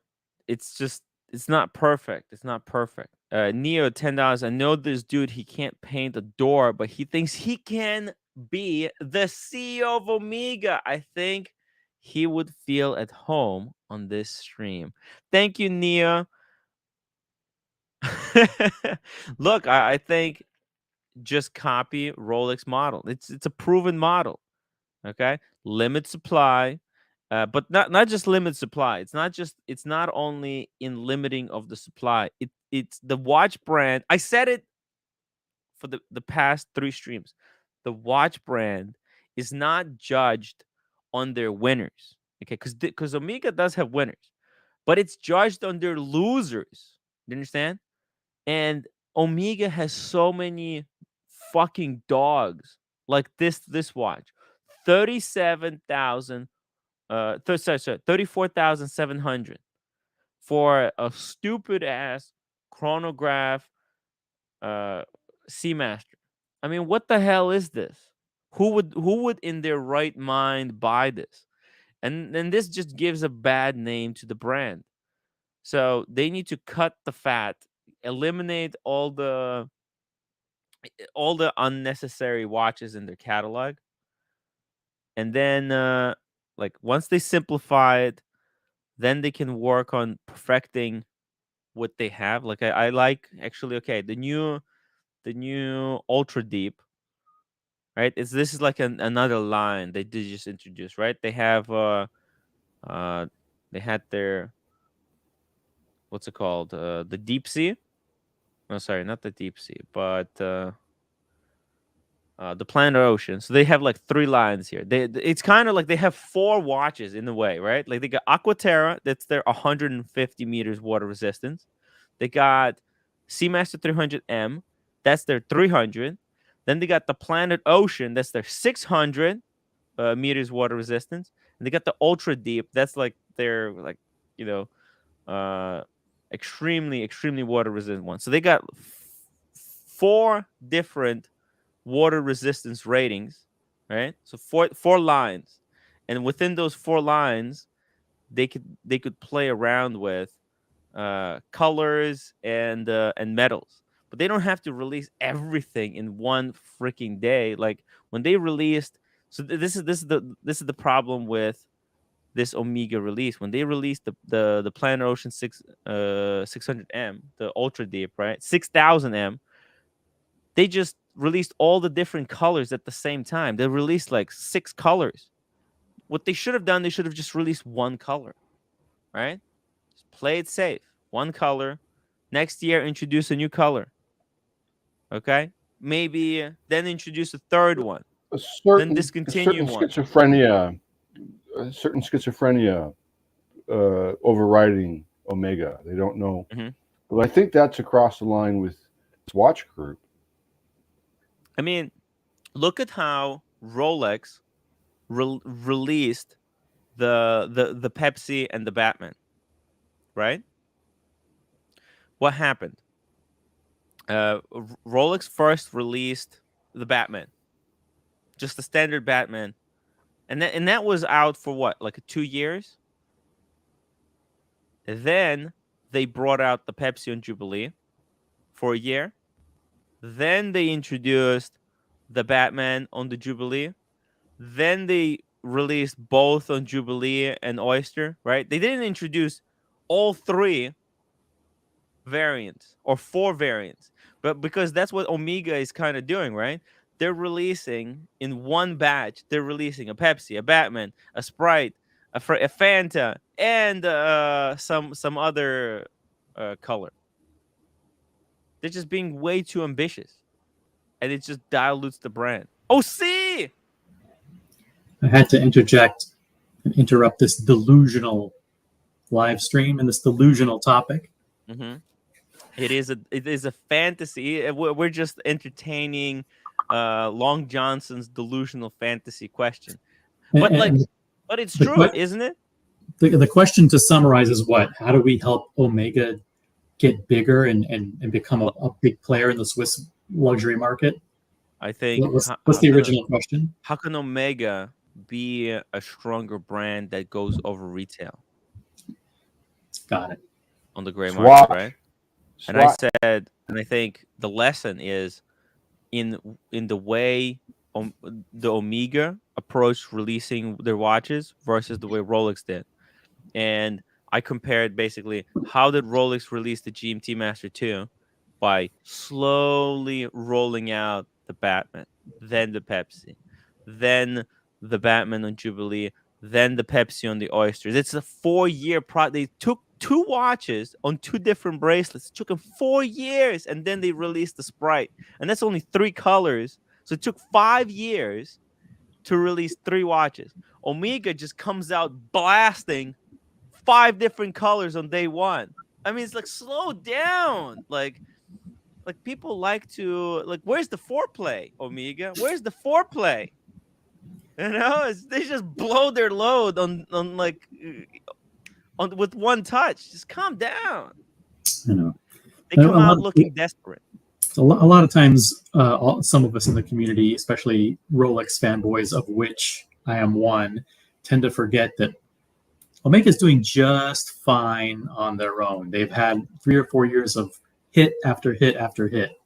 it's not perfect. It's not perfect. Neo $10. I know this dude. He can't paint a door, but he thinks he can be the CEO of Omega. I think he would feel at home on this stream. Thank you, Neo. Look, I think just copy Rolex model. It's a proven model. Okay, limit supply. But not just limit supply. It's not only in limiting of the supply. It's the watch brand. I said it for the past 3 streams. The watch brand is not judged on their winners. Okay, because Omega does have winners, but it's judged on their losers. You understand? And Omega has so many fucking dogs like this watch. 37,000 sorry, 34,700 for a stupid ass chronograph Seamaster. I mean, what the hell is this? Who would in their right mind buy this? And this just gives a bad name to the brand. So they need to cut the fat, eliminate all the unnecessary watches in their catalog. And then like once they simplify it, then they can work on perfecting what they have. Like I like actually okay, the new ultra deep, right? This is like another line they did just introduce, right? They have uh they had their what's it called? The deep sea. No, sorry, not the deep sea, but the Planet Ocean. So they have like 3 lines here. It's kind of like they have 4 watches in a way, right? Like they got Aqua Terra, that's their 150 meters water resistance. They got Seamaster 300M, that's their 300. Then they got the Planet Ocean, that's their 600 meters water resistance. And they got the Ultra Deep, that's like their you know extremely water resistant ones. So they got 4 different water resistance ratings, right? So four lines, and within those 4 lines, they could play around with colors and metals, but they don't have to release everything in one freaking day. Like when they released, so this is the problem with this Omega release. When they released the Planet Ocean 600M, the ultra deep, right, 6000M, they just released all the different colors at the same time. They released like 6 colors. What they should have done, they should have just released one color, right? Just play it safe. One color. Next year, introduce a new color. Okay? Maybe then introduce a third one. Then discontinue one. Certain schizophrenia overriding Omega. They don't know. But I think that's across the line with this watch group. I mean, look at how Rolex released the Pepsi and the Batman, right? What happened? Rolex first released the Batman, just the standard Batman, and that was out for what, like 2 years. Then they brought out the Pepsi on Jubilee for a year. Then they introduced the Batman on the Jubilee. Then they released both on Jubilee and Oyster, right? They didn't introduce all 3 variants or 4 variants, but because that's what Omega is kind of doing, right? They're releasing in one batch. They're releasing a Pepsi, a Batman, a Sprite, a Fanta, and some other color. They're just being way too ambitious, and it just dilutes the brand. Oh, see, I had to interject and interrupt this delusional live stream and this delusional topic. It is a fantasy. We're just entertaining Long Johnson's delusional fantasy question, but but it's true, isn't it? The question to summarize is what? How do we help Omega get bigger and become a big player in the Swiss luxury market? I think. What's the original question? How can Omega be a stronger brand that goes over retail? Got it. On the gray market, right? And I said, and I think the lesson is in the way the Omega approached releasing their watches versus the way Rolex did. And I compared basically how did Rolex release the GMT Master 2 by slowly rolling out the Batman, then the Pepsi, then the Batman on Jubilee, then the Pepsi on the Oysters. It's a 4-year project. They took 2 watches on 2 different bracelets. It took them 4 years, and then they released the Sprite. And that's only 3 colors. So it took 5 years to release 3 watches. Omega just comes out blasting 5 different colors on day 1. I mean, it's like, slow down. Like people like to, like, where's the foreplay, Omega? Where's the foreplay? You know, they just blow their load with one touch. Just calm down. I know. They come out looking desperate. A lot of times, some of us in the community, especially Rolex fanboys, of which I am one, tend to forget that Omega is doing just fine on their own. They've had 3 or 4 years of hit after hit after hit.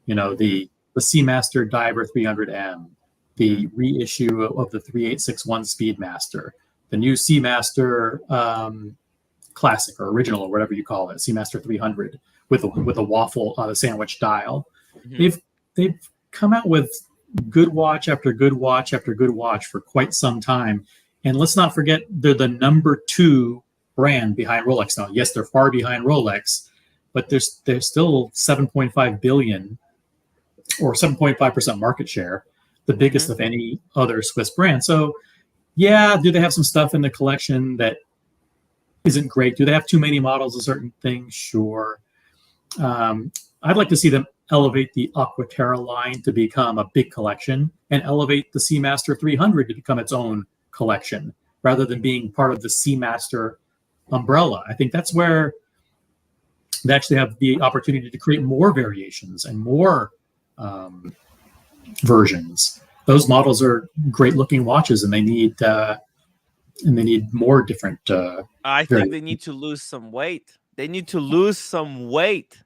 You know, the Seamaster Diver 300M, the reissue of the 3861 Speedmaster, the new Seamaster Classic or Original or whatever you call it, Seamaster 300 with a waffle sandwich dial. They've come out with good watch after good watch after good watch for quite some time. And let's not forget, they're the number 2 brand behind Rolex now. Yes, they're far behind Rolex, but they're still 7.5 billion or 7.5% market share, the biggest of any other Swiss brand. So, yeah, do they have some stuff in the collection that isn't great? Do they have too many models of certain things? Sure. I'd like to see them elevate the AQUA TERRA line to become a big collection and elevate the Seamaster 300 to become its own collection rather than being part of the Seamaster umbrella. I think that's where they actually have the opportunity to create more variations and more versions. Those models are great looking watches, and they need more different. I think they need to lose some weight. They need to lose some weight.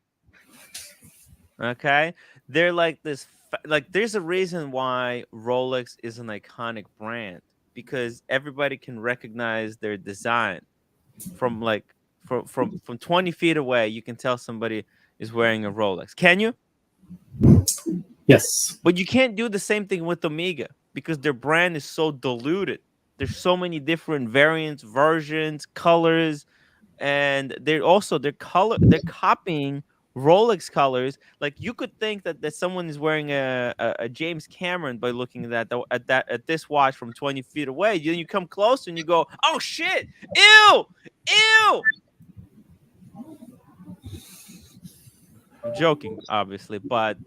Okay, they're like this. Like, there's a reason why Rolex is an iconic brand, because everybody can recognize their design from 20 feet away. You can tell somebody is wearing a Rolex. Can you? Yes, but you can't do the same thing with Omega because their brand is so diluted. There's so many different variants, versions, colors, and they're copying Rolex colors. Like, you could think that someone is wearing a James Cameron by looking at this watch from 20 feet away. Then you come close and you go, "Oh shit! Ew! Ew!" I'm joking, obviously, but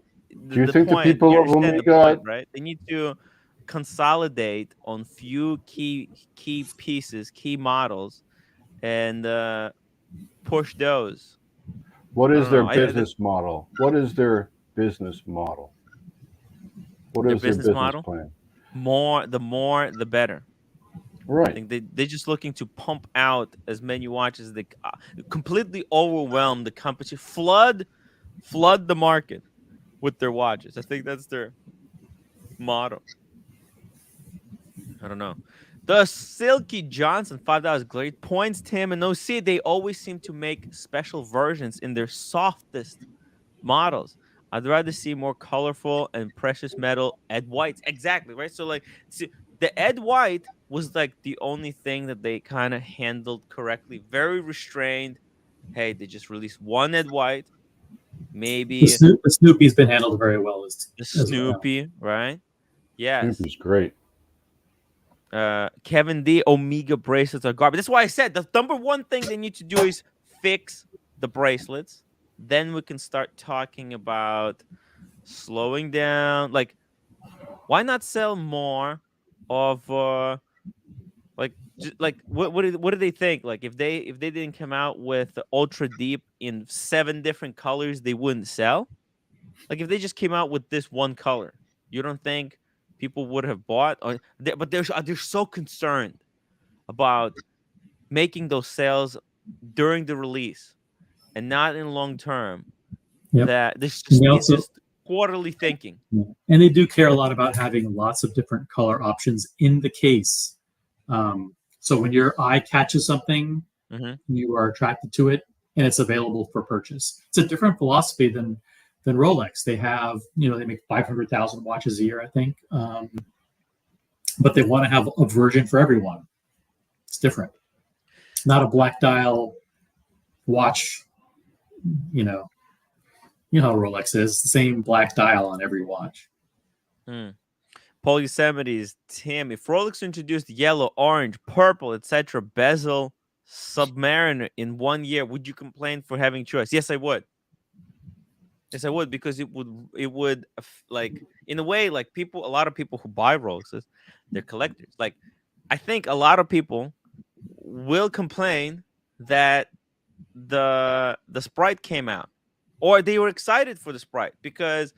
do you think the people of Omega, right? They need to consolidate on few key pieces, key models, and push those. what is their business model? What is their business model? What is their business plan? The more, the better. Right. I think they're just looking to pump out as many watches. They completely overwhelm the competition, flood the market with their watches. I think that's their motto. I don't know. The Silky Johnson $5 great points, Tim and OC. They always seem to make special versions in their softest models. I'd rather see more colorful and precious metal Ed Whites. Exactly, right? So, like, see, the Ed White was like the only thing that they kind of handled correctly. Very restrained. Hey, they just released one Ed White. Maybe the Snoopy's been handled very well. The Snoopy, right? Yes. Snoopy's great. Kevin D, Omega bracelets are garbage. That's why I said the number one thing they need to do is fix the bracelets. Then we can start talking about slowing down. Like, why not sell more of what do they think? Like, if they didn't come out with ultra deep in 7 different colors, they wouldn't sell. Like, if they just came out with this one color, you don't think people would have bought? But they're so concerned about making those sales during the release and not in long term. Yep. That this is just quarterly thinking. And they do care a lot about having lots of different color options in the case. So when your eye catches something, you are attracted to it, and it's available for purchase. It's a different philosophy than Rolex. They have, they make 500,000 watches a year, I think. But they want to have a version for everyone. It's different. Not a black dial watch, you know how Rolex is, the same black dial on every watch. Paul Yosemite's Tim, if Rolex introduced yellow, orange, purple, etc., bezel, Submariner in 1 year, would you complain for having choice? Yes, I would. Yes, I would, because it would like, in a way, like, a lot of people who buy Rolexes, they're collectors. Like, I think a lot of people will complain that the Sprite came out, or they were excited for the Sprite because,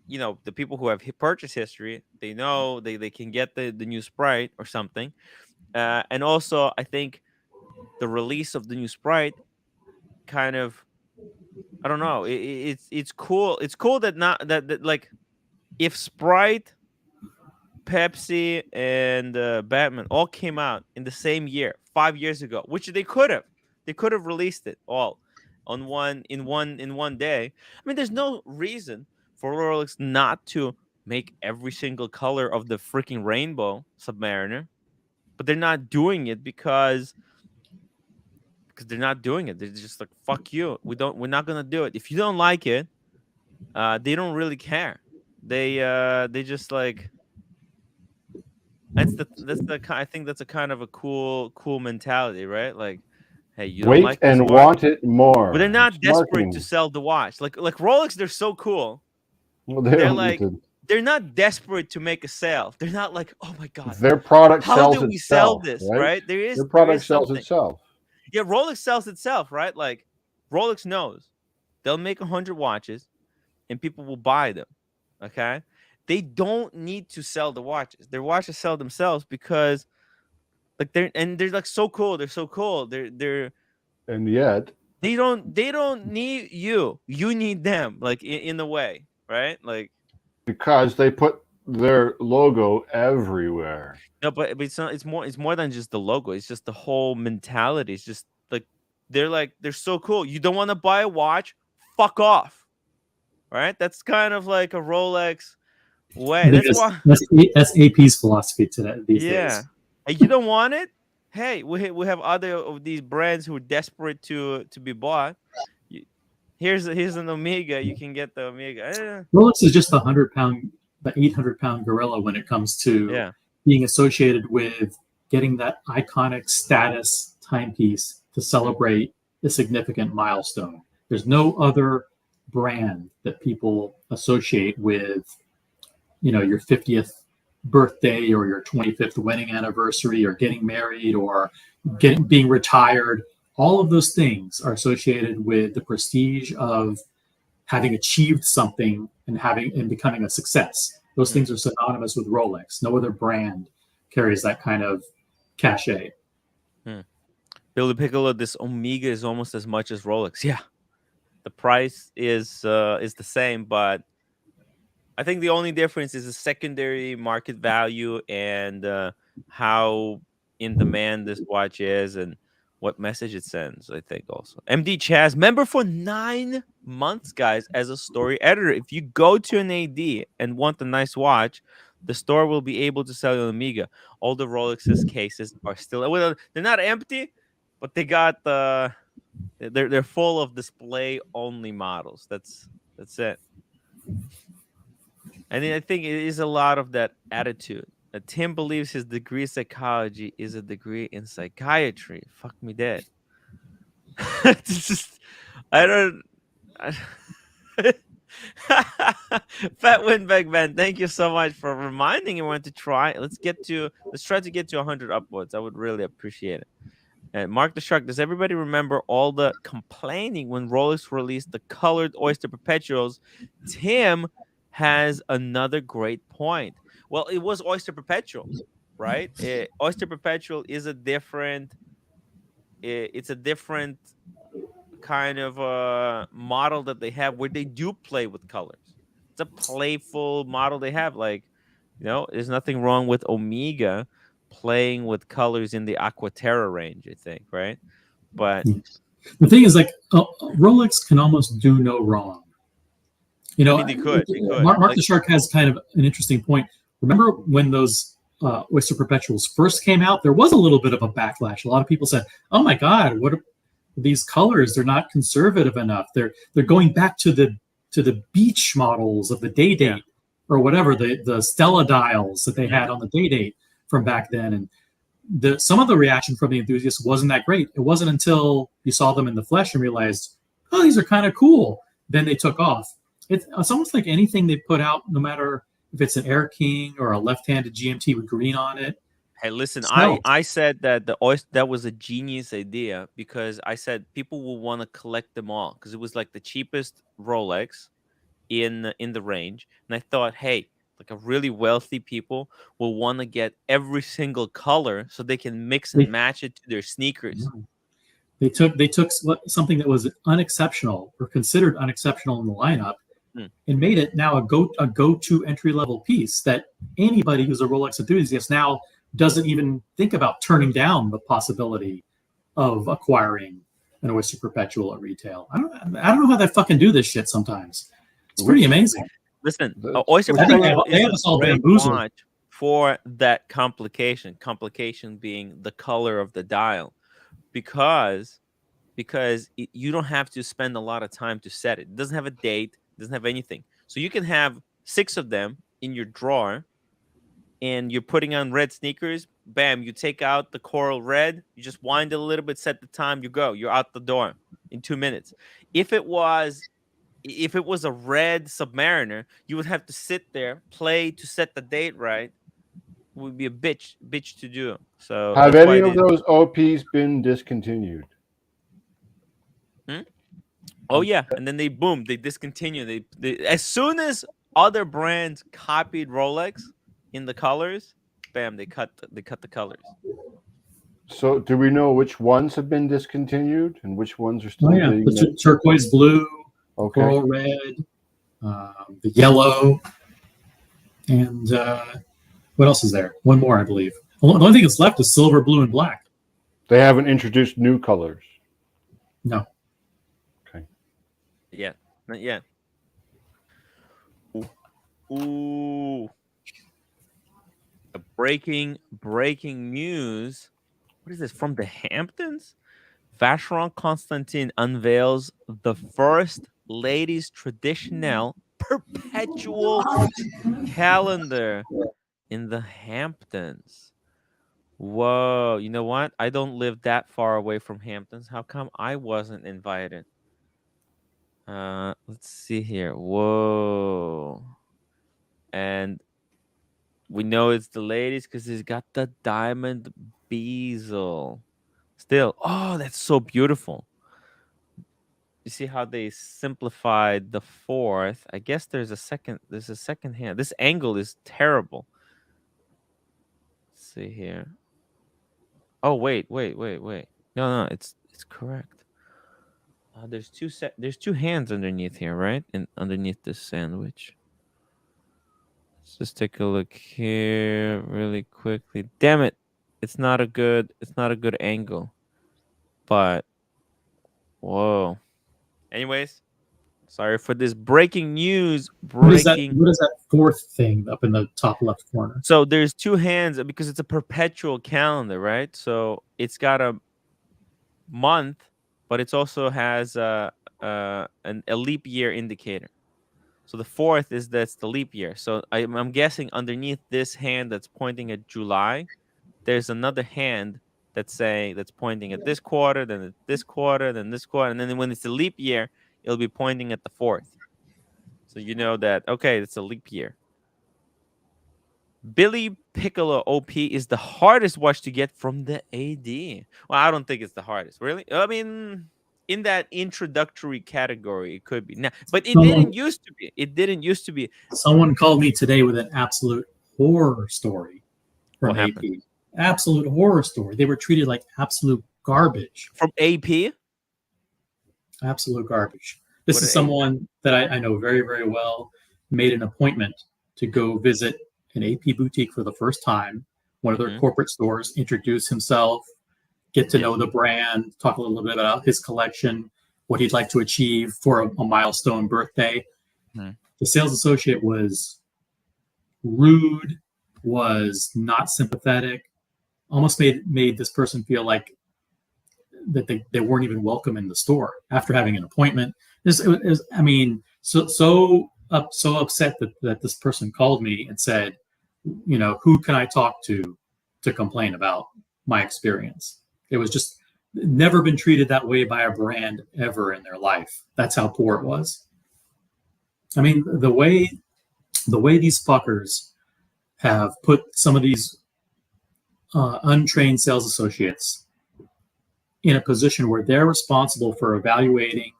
the people who have purchase history, they know they can get the new Sprite or something. And also, I think the release of the new Sprite kind of, I don't know. It's cool. It's cool that like, if Sprite, Pepsi, and Batman all came out in the same year, 5 years ago, which they could have released it all in one day. I mean, there's no reason for Rolex not to make every single color of the freaking rainbow Submariner, but they're not doing it because they're not doing it. They're just like, fuck you. We're not gonna do it. If you don't like it, they don't really care. They just like, I think that's a kind of a cool mentality, right? Like, hey, you don't like this and watch, want it more. but they're not desperate to sell the watch. Like Rolex, they're so cool. Well, they're not desperate to make a sale. They're not like, oh my god, their product how sells do we itself, sell this, right? Their product sells itself. Yeah, Rolex sells itself, right? Like Rolex knows they'll make 100 watches and people will buy them. Okay, they don't need to sell the watches. Their watches sell themselves because like they're like so cool. They're so cool. And yet they don't need you. You need them. Like in a way, right? Like because they put their logo everywhere. no, but it's not. It's more than just the logo. It's just the whole mentality. It's just like they're so cool. You don't want to buy a watch? Fuck off. Right? That's kind of like a Rolex way. That's why. That's AP's philosophy today these days. Hey, you don't want it? Hey, we have other of these brands who are desperate to be bought. Here's an Omega. You can get the Omega. Rolex is just the 800-pound gorilla when it comes to being associated with getting that iconic status timepiece to celebrate a significant milestone. There's no other brand that people associate with, your 50th birthday or your 25th wedding anniversary or getting married or being retired. All of those things are associated with the prestige of having achieved something and becoming a success. Those things are synonymous with Rolex. No other brand carries that kind of cachet. Billy Piccolo, this Omega is almost as much as Rolex. Yeah, the price is the same, but I think the only difference is the secondary market value and how in demand this watch is and what message it sends. I think also MD Chaz, member for 9 months, guys, as a story editor. If you go to an AD and want a nice watch, the store will be able to sell you an Omega. All the Rolex's cases are still, well, they're not empty, but they got they're full of display only models. That's it. And I think it is a lot of that attitude. Tim believes his degree in psychology is a degree in psychiatry. Fuck me dead. It's just, I don't. Fat Windbag Man, thank you so much for reminding everyone to try. Let's try to get to 100 upwards. I would really appreciate it. And Mark the Shark, does everybody remember all the complaining when Rolex released the colored Oyster Perpetuals? Tim has another great point. Well, it was Oyster Perpetual, right? Oyster Perpetual is a different. It's a different kind of model that they have where they do play with colors. It's a playful model they have. Like, there's nothing wrong with Omega playing with colors in the Aqua Terra range, I think, right? But the thing is, like, Rolex can almost do no wrong. I mean, they could. Mark the Shark has kind of an interesting point. Remember when those Oyster Perpetuals first came out? There was a little bit of a backlash. A lot of people said, "Oh my God, what are these colors? They're not conservative enough. They're going back to the beach models of the day-date or whatever, the Stella dials that they had on the day-date from back then." And some of the reaction from the enthusiasts wasn't that great. It wasn't until you saw them in the flesh and realized, oh, these are kind of cool. Then they took off. It's almost like anything they put out, no matter if it's an Air King or a left-handed GMT with green on it. Hey, listen, I said that that was a genius idea because I said people will want to collect them all because it was like the cheapest Rolex in the range. And I thought, hey, like a really wealthy people will want to get every single color so they can mix and match it to their sneakers. They took something that was unexceptional or considered unexceptional in the lineup and made it now a go-to entry-level piece that anybody who's a Rolex enthusiast now doesn't even think about turning down the possibility of acquiring an Oyster Perpetual at retail. I don't know how they fucking do this shit sometimes. It's pretty amazing. Listen, Oyster Perpetual is a great watch for that complication being the color of the dial, because you don't have to spend a lot of time to set it. It doesn't have a date, it doesn't have anything. So you can have 6 of them in your drawer and you're putting on red sneakers, bam, you take out the coral red, you just wind it a little bit, set the time, you go. You're out the door in 2 minutes. If it was a red Submariner, you would have to sit there, play to set the date right. It would be a bitch to do. So have any of those OPs been discontinued? Oh yeah, and then they discontinued. They as soon as other brands copied Rolex in the colors, bam, they cut the colors. So, do we know which ones have been discontinued and which ones are Oh still yeah, being the made? turquoise blue, Okay. coral red, the yellow, and what else is there? One more, I believe. The only thing that's left is silver, blue, and black. They haven't introduced new colors. No. Okay. Yeah, not yet. Ooh. A breaking news. What is this from the Hamptons? Vacheron Constantin unveils the first ladies' traditional perpetual calendar in the Hamptons. Whoa, you know what? I don't live that far away from Hamptons. How come I wasn't invited? Let's see here. Whoa. And we know it's the ladies because it's got the diamond bezel. Still, oh, that's so beautiful. You see how they simplified the fourth. I guess there's a second hand. This angle is terrible. Let's see here. Oh, wait. No, it's correct. There's two hands underneath here, right? And underneath this sandwich. Let's just take a look here really quickly. Damn it. It's not a good angle. But whoa. Anyways, sorry for this breaking news. What is that fourth thing up in the top left corner? So there's two hands because it's a perpetual calendar, right? So it's got a month, but it also has a leap year indicator. So the fourth that's the leap year. So I'm guessing underneath this hand that's pointing at July, there's another hand that's pointing at this quarter, then at this quarter, then this quarter, and then when it's a leap year, it'll be pointing at the fourth. So you know that okay, it's a leap year. Billy Piccolo OP is the hardest watch to get from the AD. Well, I don't think it's the hardest, really. I mean, in that introductory category, it could be. Now, but it didn't used to be. It didn't used to be. Someone called me today with an absolute horror story from What AP. happened? Absolute horror story. They were treated like absolute garbage. From AP? Absolute garbage. This is someone that I know very, very well, made an appointment to go visit an AP boutique for the first time, one of their corporate stores, introduce himself, get to know the brand, talk a little bit about his collection, what he'd like to achieve for a milestone birthday. The sales associate was rude, was not sympathetic, almost made this person feel like that they weren't even welcome in the store after having an appointment. I mean, so upset that this person called me and said, you know, who can I talk to complain about my experience? It was just never been treated that way by a brand ever in their life. That's how poor it was. I mean, the way these fuckers have put some of these untrained sales associates in a position where they're responsible for evaluating,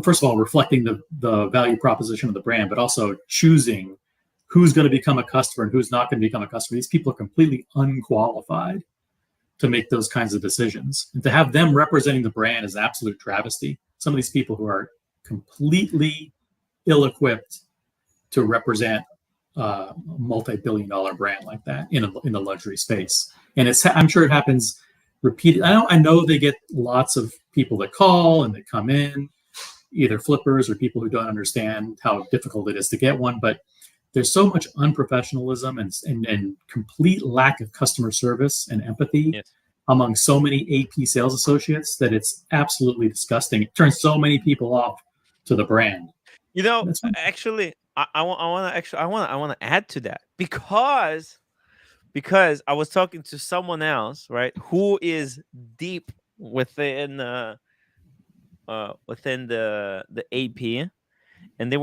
first of all, reflecting the value proposition of the brand, but also choosing who's going to become a customer and who's not going to become a customer. These people are completely unqualified to make those kinds of decisions. And to have them representing the brand is an absolute travesty. Some of these people who are completely ill-equipped to represent a multi-billion-dollar brand like that in the luxury space. And I'm sure it happens repeated. I know they get lots of people that call and that come in, either flippers or people who don't understand how difficult it is to get one. But there's so much unprofessionalism and complete lack of customer service and empathy among so many AP sales associates that it's absolutely disgusting. It turns so many people off to the brand. You know, actually, I want to add to that because I was talking to someone else, right, who is deep within the AP, and they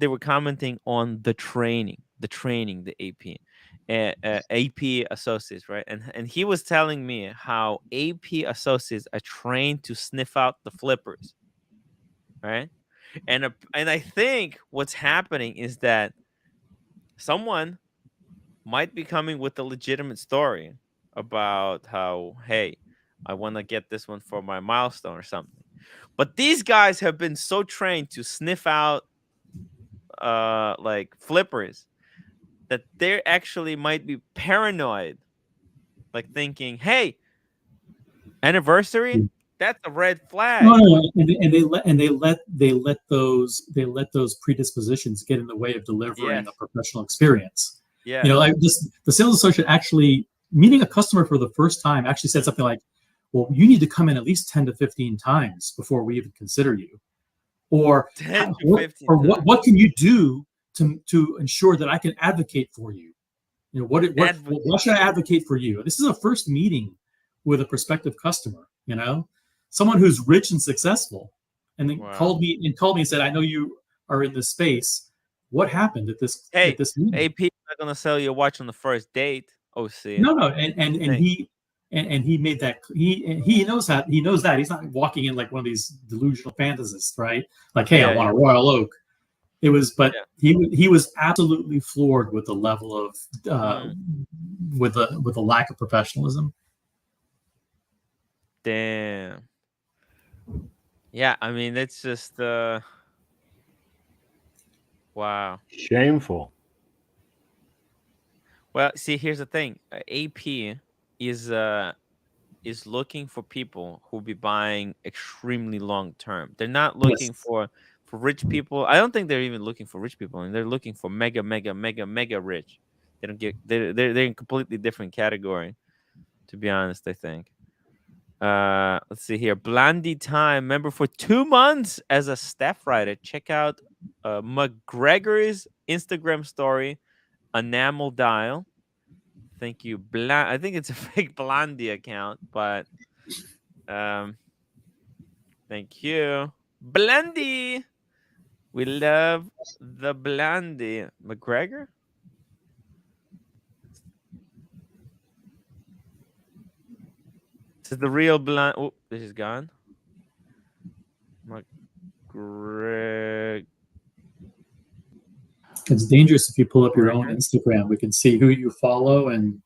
were commenting on the training, the AP associates, right, and he was telling me how AP associates are trained to sniff out the flippers. right? And I think what's happening is that someone might be coming with a legitimate story about how, hey, I want to get this one for my milestone or something. But these guys have been so trained to sniff out like flippers that they actually might be paranoid, like thinking, hey, anniversary, that's a red No, flag. no, and they let those predispositions get in the way of delivering Yes. a professional experience. Yeah. You know, like just the sales associate actually meeting a customer for the first time actually said something like, "Well, you need to come in at least 10 to 15 times before we even consider you." Or 10 to what, 15 or times. what can you do to ensure that I can advocate for you? You know, what should I advocate for you? This is a first meeting with a prospective customer, you know, someone who's rich and successful, and then Wow. called me and said, "I know you are in this space. What happened at this Hey, meeting?" AP not gonna sell you a watch on the first date. Oh, see. No, and he made that he knows that he's not walking in like one of these delusional fantasists, right? Like, hey, I Yeah, want a Royal Oak. It was, but yeah. he was absolutely floored with the level of Mm. with the lack of professionalism. Damn. Yeah, I mean it's just wow. Shameful. Well, see, here's the thing. AP is looking for people who'll be buying extremely long term. They're not looking Yes. for rich people. I don't think they're even looking for rich people, and they're looking for mega, mega, mega, mega rich. They don't get. They're in completely different category. To be honest, I think. Let's see here. Blondie time member for 2 months as a staff writer. Check out McGregor's Instagram story, enamel dial. Thank you. I think it's a fake Blondie account, but thank you. Blondie. We love the Blondie. McGregor? This is the real Blondie. Oh, this is gone. McGregor. It's dangerous if you pull up your own Instagram. We can see who you follow, and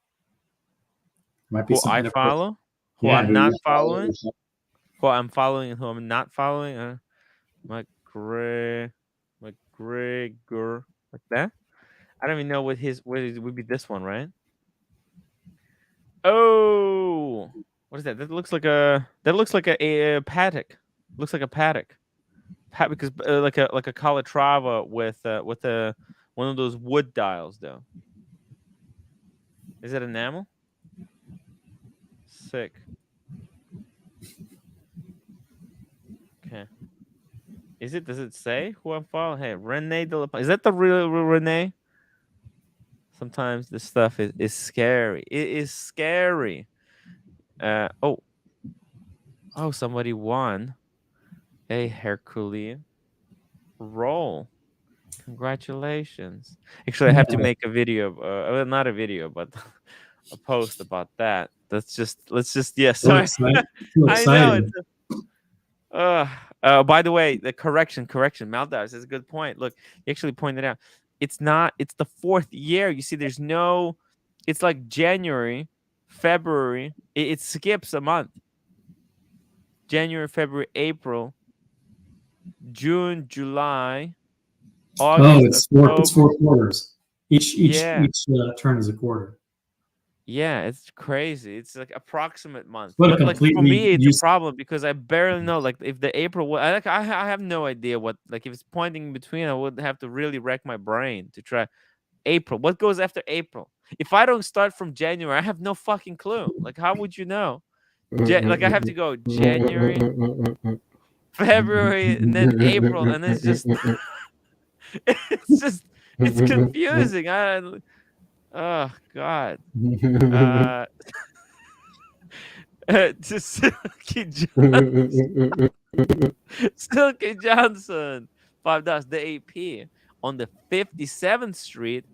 might be Who some I inappropriate. follow? Who Yeah, I'm who not you follow. following? Who I'm following and who I'm not following? McGregor. Like that? I don't even know what would be this one, right? Oh, what is that? That looks like a a Patek. Looks like a Patek. Because like a Calatrava with a one of those wood dials though. Is it enamel? Sick. Okay. Is it? Does it say who I'm following? Hey, Rene de la. Is that the real Rene? Sometimes this stuff is scary. It is scary. Oh, somebody won a Herculean roll. Congratulations. Actually, I have to make a video, well, not a video, but a post about that. Let's just yeah, sorry. Too I know excited. By the way, the correction, Maldives is a good point. Look, you actually pointed out it's the fourth year. You see, there's no, it's like January, February, it skips a month. January, February, April, June, July, August, It's October. 4 quarters. Each Yeah. turn is a quarter. Yeah, it's crazy. It's like approximate month. What a But like for completely me, it's a problem because I barely know. Like if the April, I have no idea what. Like if it's pointing in between, I would have to really rack my brain to try April. What goes after April? If I don't start from January, I have no fucking clue. Like how would you know? Like I have to go January, February, and then April, and it's just it's just it's confusing. Oh God. To Silky Johnson. Silky Johnson. $5. The AP. On the 57th Street,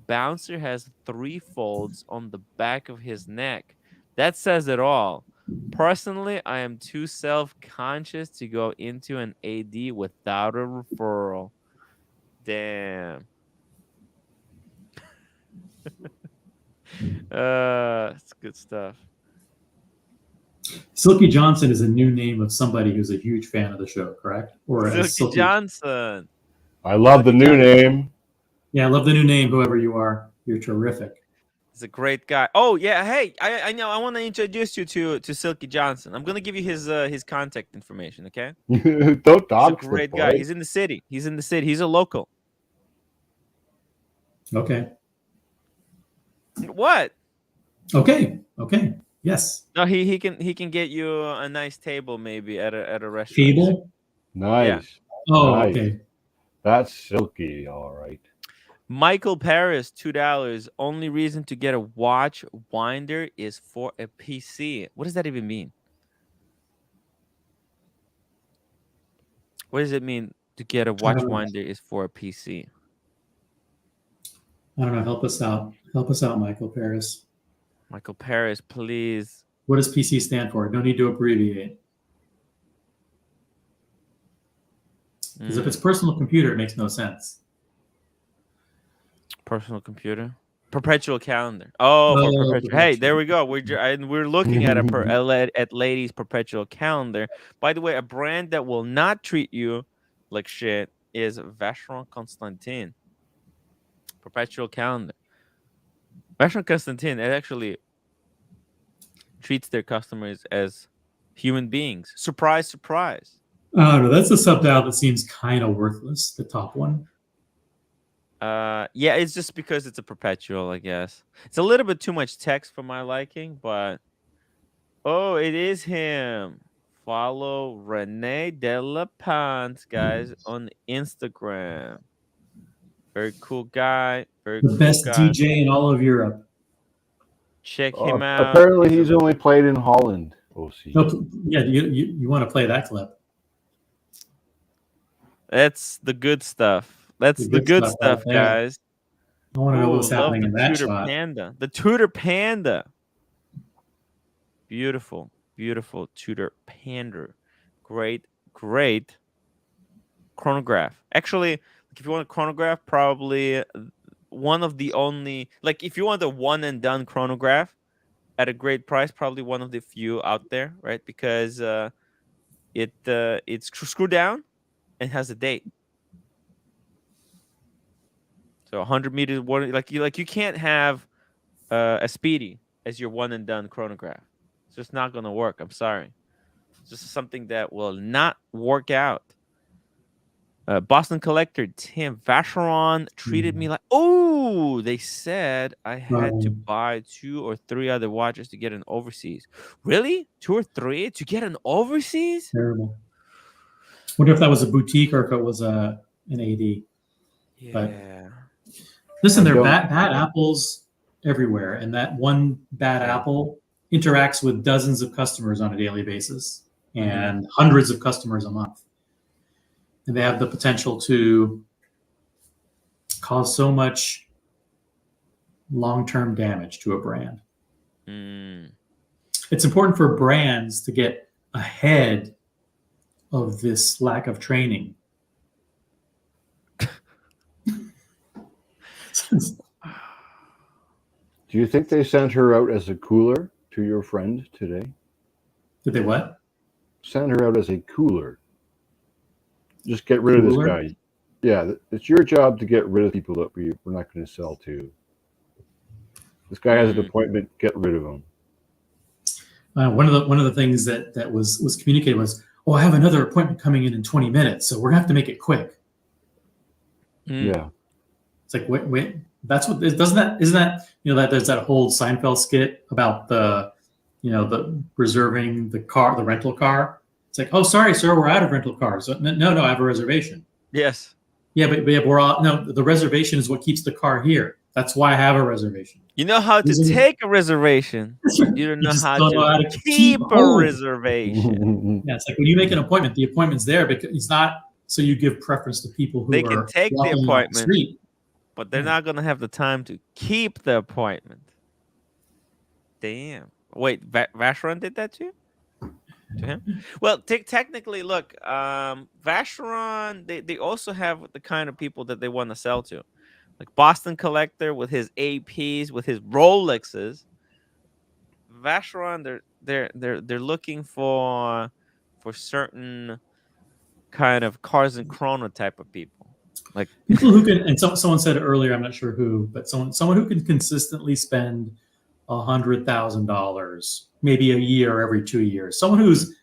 Bouncer has 3 folds on the back of his neck. That says it all. Personally, I am too self-conscious to go into an AD without a referral. Damn. It's good stuff. Silky Johnson is a new name of somebody who's a huge fan of the show, correct? Or Silky Johnson. I love the new name. Yeah, I love the new name, whoever you are. You're terrific. He's a great guy. Oh yeah, hey, I know. I want to introduce you to Silky Johnson. I'm gonna give you his contact information. Okay. Don't talk. He's a great guy. He's in the city. He's a local. Okay. What? Okay. Yes. No, he can get you a nice table maybe at a restaurant. Table? Nice. Yeah. Oh, nice. Okay. That's Silky, all right. Michael Paris, $2. Only reason to get a watch winder is for a PC. What does that even mean? What does it mean to get a watch winder is for a PC? I don't know. Help us out. Help us out, Michael Paris. Michael Paris, please. What does PC stand for? No need to abbreviate. Because if it's personal computer, it makes no sense. Personal computer, perpetual calendar. Oh, for perpetual. Perpetual. Hey, there we go. We're looking at at ladies' perpetual calendar. By the way, a brand that will not treat you like shit is Vacheron Constantin. Perpetual calendar. Vacheron Constantin, it actually treats their customers as human beings. Surprise, surprise. Oh no, that's a sub-dial that seems kind of worthless. The top one. Yeah, it's just because it's a perpetual, I guess. It's a little bit too much text for my liking, but oh, it is him. Follow Rene De La Pance, guys, on Instagram. Very cool guy. Very The cool best guy. DJ in all of Europe. Check him out. Apparently, he's only played in Holland. OC. No, yeah, you want to play that clip? That's the good stuff. That's the good stuff, right, guys. I want to know what's Ooh, happening in that Tudor shot. Panda. The Tudor Panda. Beautiful, beautiful Tudor Panda. Great, great chronograph. Actually, if you want a chronograph, probably one of the only, like if you want a one and done chronograph at a great price, probably one of the few out there, right? Because it's screwed down and has a date. So 100 meters, like you can't have a Speedy as your one and done chronograph. It's just not gonna work. I'm sorry. It's just something that will not work out. Boston collector Tim Vacheron treated me like, oh, they said I had to buy 2 or 3 other watches to get an overseas. Really? 2 or 3 to get an overseas? Terrible. Wonder if that was a boutique or if it was an AD. Yeah. But listen, there are bad apples everywhere, and that one bad apple interacts with dozens of customers on a daily basis and hundreds of customers a month. And they have the potential to cause so much long-term damage to a brand. It's important for brands to get ahead of this lack of training. Do you think they sent her out as a cooler to your friend today? Did they what? Send her out as a cooler. Just get rid of this guy. Yeah, it's your job to get rid of people that we're not going to sell to. This guy has an appointment. Get rid of him. One of the things that was communicated was, "Oh, I have another appointment coming in 20 minutes, so we're gonna have to make it quick." Yeah, it's like wait. That's what isn't that that there's that whole Seinfeld skit about the reserving the rental car. It's like, oh, sorry, sir, we're out of rental cars. No, I have a reservation. Yes. Yeah, but we're all the reservation is what keeps the car here. That's why I have a reservation. You know how to take a reservation. You don't know how to keep a reservation. Yeah, it's like when you make an appointment, the appointment's there because it's not so you give preference to people who they can take the appointment, but they're not going to have the time to keep the appointment. Damn. Wait, Vacheron did that too? to him. Well, technically, look, Vacheron, they also have the kind of people that they want to sell to, like Boston Collector with his APs, with his Rolexes. Vacheron, they're looking for certain kind of cars and chrono type of people, like people who can. And someone said earlier, I'm not sure who, but someone who can consistently spend $100,000 maybe a year or every 2 years. Someone who's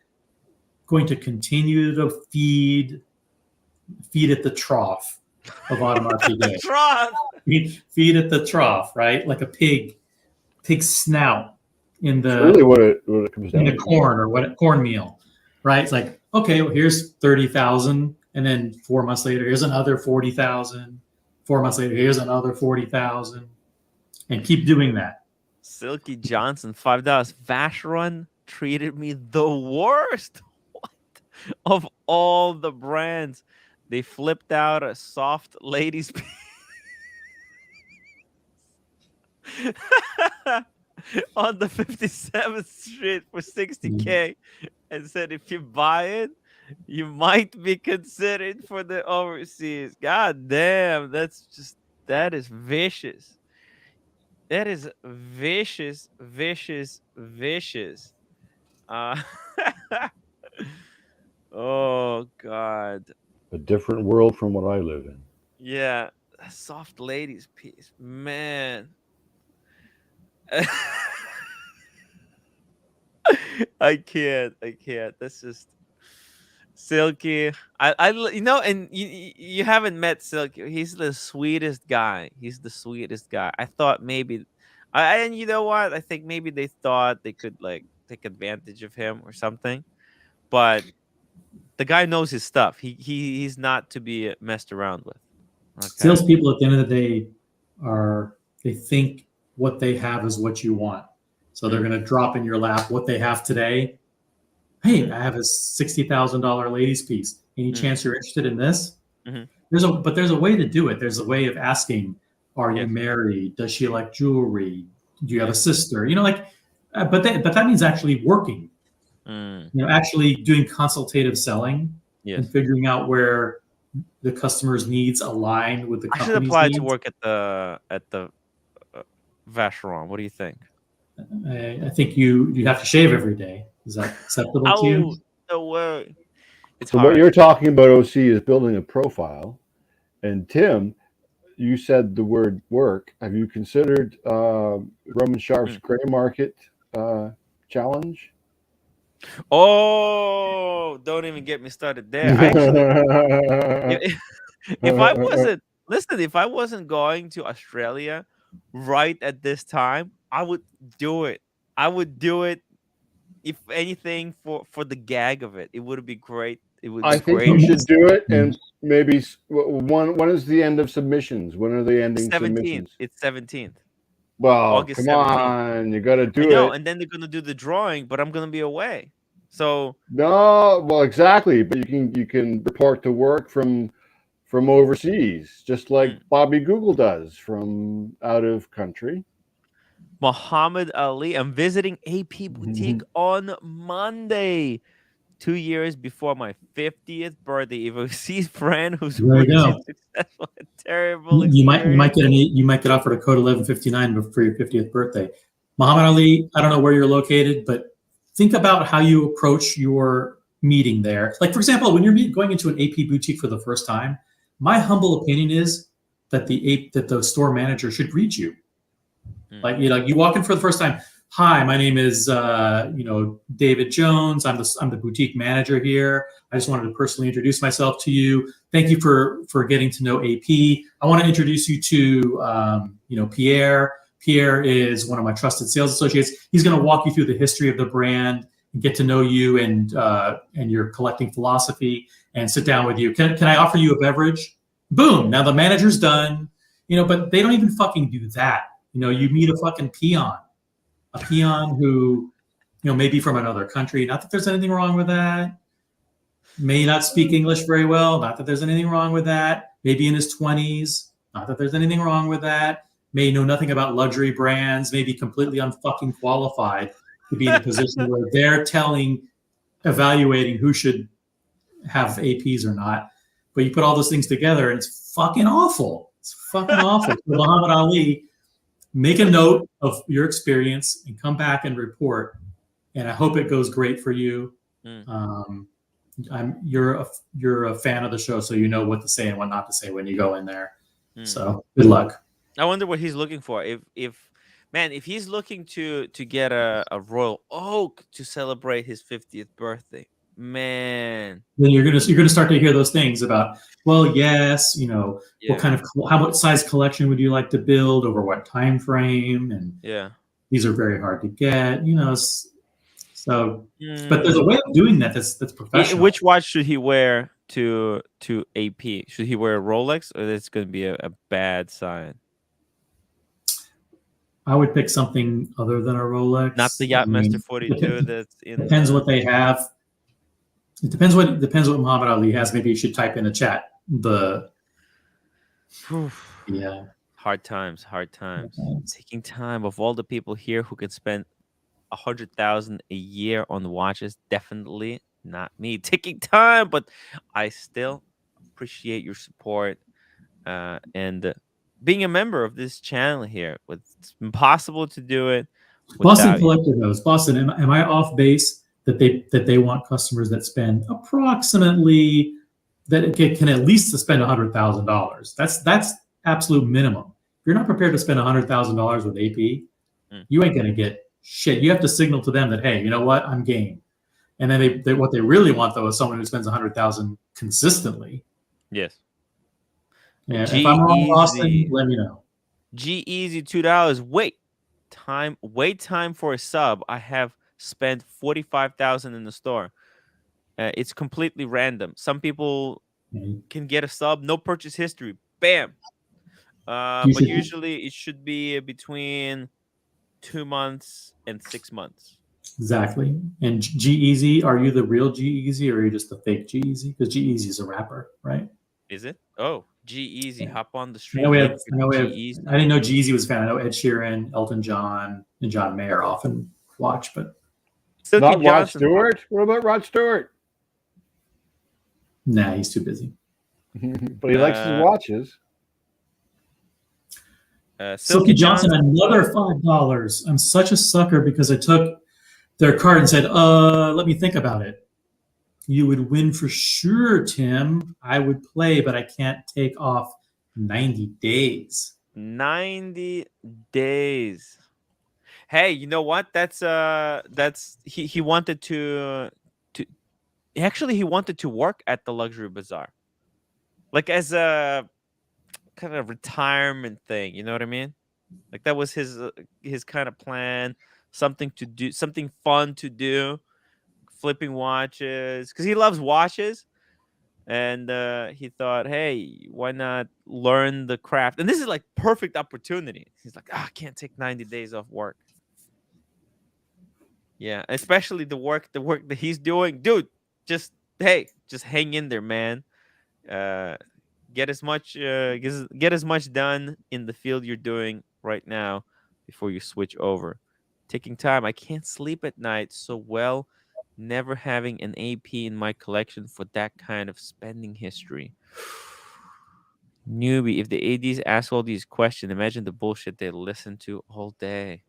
going to continue to feed at the trough of Audemars Piguet. trough. Feed at the trough, right? Like a pig snout in the really what it comes down in the corn or what cornmeal, right? It's like, okay, well, here's 30,000, and then 4 months later, here's another 40,000. 4 months later, here's another 40,000, and keep doing that. Silky Johnson, $5. Vacheron treated me the worst. What? Of all the brands, they flipped out a soft ladies piece on the 57th Street for $60K and said, if you buy it, you might be considered for the overseas. God damn, that is vicious. That is vicious. Oh God. A different world from what I live in. Yeah, a soft ladies piece, man. I can't. That's just Silky. I and you haven't met Silky. He's the sweetest guy. I thought maybe, and you know what? I think maybe they thought they could like take advantage of him or something, but the guy knows his stuff. He's not to be messed around with. Okay. Salespeople at the end of the day they think what they have is what you want. So they're going to drop in your lap what they have today. Hey, I have a $60,000 ladies piece. Any chance you're interested in this? Mm-hmm. There's a way to do it. There's a way of asking, are you married? Does she like jewelry? Do you have a sister? But that means actually working. Actually doing consultative selling and figuring out where the customer's needs align with the company's needs. I should apply to work at the Vacheron. What do you think? I think you have to shave every day. Is that acceptable to you? No way. So what you're talking about, OC, is building a profile. And Tim, you said the word work. Have you considered Roman Sharp's gray market challenge? Oh, don't even get me started there. Actually, if I wasn't going to Australia right at this time, I would do it. If anything, for the gag of it. It would be great. I think you should do it, and maybe when is the end of submissions? When are they ending 17th. submissions? It's 17th. Well, August come 17th. on, you got to do it. And then they're gonna do the drawing, but I'm gonna be away. So no, well, exactly. But you can report to work from overseas, just like Bobby Google does from out of country. Muhammad Ali. I'm visiting AP Boutique on Monday, 2 years before my 50th birthday. If I see a friend who's really successful and terrible, you might get offered a code 1159 for your 50th birthday. Muhammad Ali, I don't know where you're located, but think about how you approach your meeting there. Like, for example, when you're going into an AP boutique for the first time, my humble opinion is that the store manager should greet you. Like, you walk in for the first time. Hi, my name is David Jones. I'm the boutique manager here. I just wanted to personally introduce myself to you. Thank you for getting to know AP. I want to introduce you to Pierre. Pierre is one of my trusted sales associates. He's going to walk you through the history of the brand and get to know you and your collecting philosophy and sit down with you. Can I offer you a beverage? Boom. Now the manager's done. But they don't even fucking do that. You meet a fucking peon who, may be from another country. Not that there's anything wrong with that. May not speak English very well. Not that there's anything wrong with that. Maybe in his 20s. Not that there's anything wrong with that. May know nothing about luxury brands. May be completely unfucking qualified to be in a position where they're telling evaluating who should have APs or not. But you put all those things together, and it's fucking awful. It's fucking awful. So Muhammad Ali, make a note of your experience and come back and report. And I hope it goes great for you. You're a fan of the show, so you know what to say and what not to say when you go in there. So good luck. I wonder what he's looking for. If he's looking to get a Royal Oak to celebrate his 50th birthday, man, then you're gonna start to hear those things about, well, yes, you know, what kind of what size collection would you like to build over what time frame, and these are very hard to get, you know. So, but there's a way of doing that that's professional. Which watch should he wear to AP? Should he wear a Rolex, or it's going to be a bad sign? I would pick something other than a Rolex. Not the Yachtmaster 42. That's in. Depends what they have. It depends what Muhammad Ali has. Maybe you should type in the chat. Hard times. Taking time. Of all the people here who could spend $100,000 a year on watches, definitely not me. Taking time, but I still appreciate your support and being a member of this channel here. It's impossible to do it. Boston Collector knows. Boston, am I off base that they want customers that spend approximately, that it can at least spend $100,000? That's absolute minimum. If you're not prepared to spend $100,000 with AP, you ain't gonna get shit. You have to signal to them that, hey, you know what, I'm game. And then what they really want, though, is someone who spends $100,000 consistently. Yes. Yeah. If I'm on Boston, let me know. G-Easy $2. Wait time for a sub. I have spent $45,000 in the store. It's completely random. Some people can get a sub, no purchase history. Bam. But usually it should be between 2 months and 6 months. Exactly. And G-Easy, are you the real G-Easy, or are you just the fake G-Easy? Because G-Easy is a rapper, right? Is it? Oh, G-Easy. Hop on the street. I didn't know G-Easy was a fan. I know Ed Sheeran, Elton John, and John Mayer often watch, but not Rod Stewart. What about Rod Stewart? Nah, he's too busy. But he likes his watches. Silky Johnson, another $5. I'm such a sucker because I took their card and said, let me think about it. You would win for sure, Tim. I would play, but I can't take off 90 days. 90 days. Hey, you know what? That's he wanted to actually he wanted to work at the luxury bazaar. Like as a kind of retirement thing, you know what I mean? Like that was his kind of plan, something to do, something fun to do, flipping watches, because he loves watches, and he thought, hey, why not learn the craft? And this is like perfect opportunity. He's like, I can't take 90 days off work. Yeah, especially the work that he's doing, dude. Just hang in there, man. Get as much done in the field you're doing right now before you switch over. Taking time. I can't sleep at night so well, never having an AP in my collection for that kind of spending history. Newbie, if the ADs ask all these questions, imagine the bullshit they listen to all day.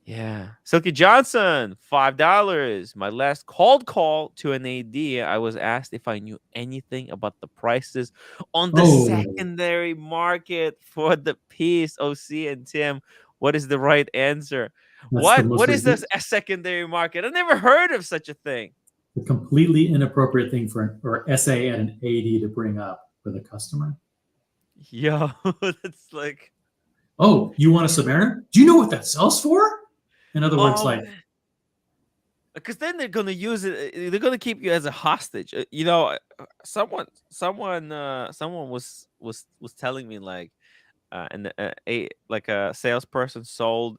Yeah. Silky Johnson, $5. My last cold call to an AD, I was asked if I knew anything about the prices on the secondary market for the piece. OC and Tim, what is the right answer? What is this a secondary market? I never heard of such a thing. A completely inappropriate thing for SA and an AD to bring up with a customer. Yo, that's like, oh, you want a Submariner? Do you know what that sells for? In other words, like, because then they're gonna use it. They're gonna keep you as a hostage. You know, someone was telling me like, and a salesperson sold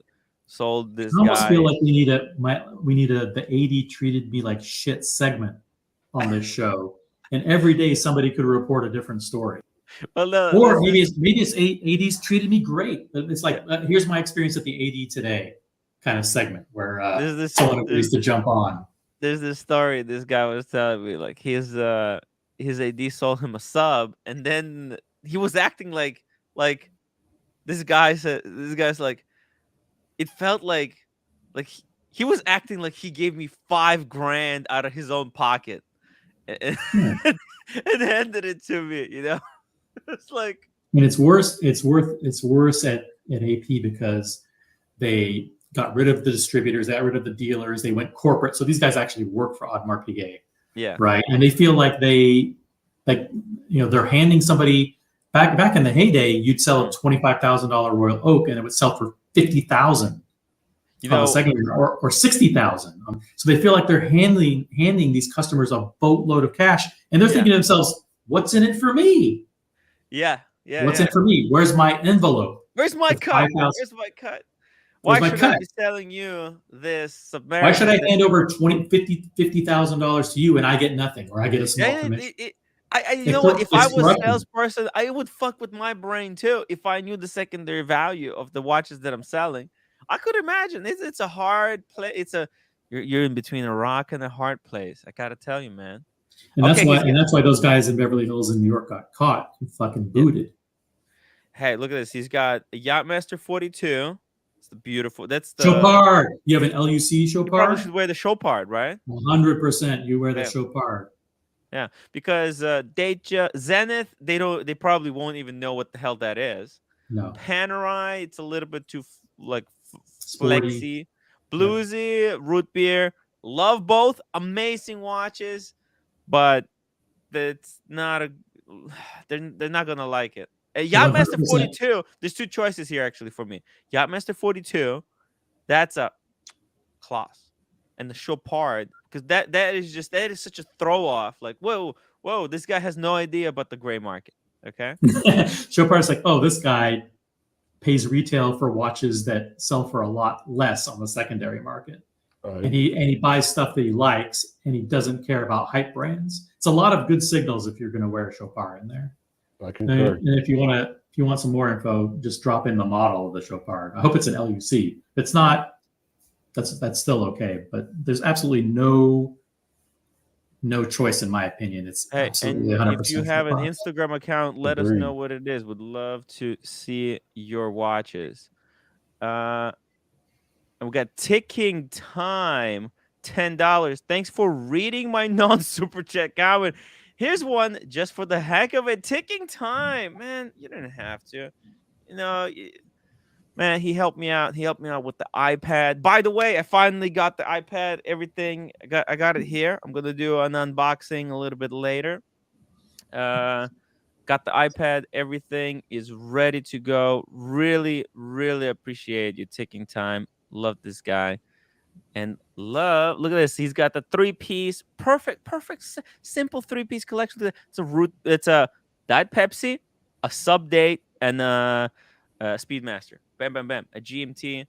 this guy. I almost feel like we need the AD treated me like shit segment on this show, and every day somebody could report a different story. Well, or maybe it's ADs treated me great. It's like here's my experience at the AD today kind of segment where someone agrees to jump on. there's this story this guy was telling me, like his AD sold him a sub, and then he was acting like this guy's like, it felt like he was acting like he gave me $5,000 out of his own pocket and, and handed it to me, you know. It's like, And it's worse. It's worse at AP because they got rid of the distributors, they got rid of the dealers, they went corporate. So these guys actually work for Audemars Piguet. yeah, Right. And they feel like they're handing somebody back in the heyday, you'd sell a $25,000 Royal Oak and it would sell for $50,000 you know, on the second or $60,000. So they feel like they're handing these customers a boatload of cash, and they're thinking to themselves, "What's in it for me? Yeah. What's in it for me? Where's my envelope? Where's my cut? Where's my cut? Why should I be selling you this submariner? Why should I hand over $50,000 to you and I get nothing, or I get a small commission?" You know what? If I was a salesperson, I would fuck with my brain too. If I knew the secondary value of the watches that I'm selling, I could imagine it's a hard place. You're in between a rock and a hard place. I gotta tell you, man. And that's why those guys in Beverly Hills in New York got caught and fucking booted. Hey, look at this. He's got a Yachtmaster 42. It's the beautiful. That's the Chopard. You have an LUC Chopard? You probably should wear the Chopard, right? 100%. You wear the Chopard. Yeah, because Dacia, Zenith, they probably won't even know what the hell that is. No. Panerai, it's a little bit too flexy. Bluesy, Root Beer, love both, amazing watches, but it's not they're not gonna like it. Yachtmaster 42. There's two choices here actually for me. Yachtmaster 42, that's a class, and the Chopard, because that is such a throw off. Like, whoa, this guy has no idea about the gray market. Okay, Chopard's like, oh, this guy pays retail for watches that sell for a lot less on the secondary market, and he buys stuff that he likes, and he doesn't care about hype brands. It's a lot of good signals if you're going to wear a Chopard in there. I concur. And if you want some more info, just drop in the model of the Chopard. I hope it's an LUC. If it's not, that's still okay. But there's absolutely no choice in my opinion. It's absolutely 100%. If you have an Instagram account, let us know what it is. Would love to see your watches. And we got Ticking Time, $10. Thanks for reading my non-super chat comment. Here's one just for the heck of it. Ticking Time, man. You didn't have to. You know, man, he helped me out. He helped me out with the iPad. By the way, I finally got the iPad. Everything. I got it here. I'm gonna do an unboxing a little bit later. Got the iPad. Everything is ready to go. Really, really appreciate you, Ticking Time. Love this guy. And look at this. He's got the 3-piece, perfect, simple 3-piece collection. It's a Diet Pepsi, a Sub Date, and a Speedmaster. Bam, bam, bam. A GMT,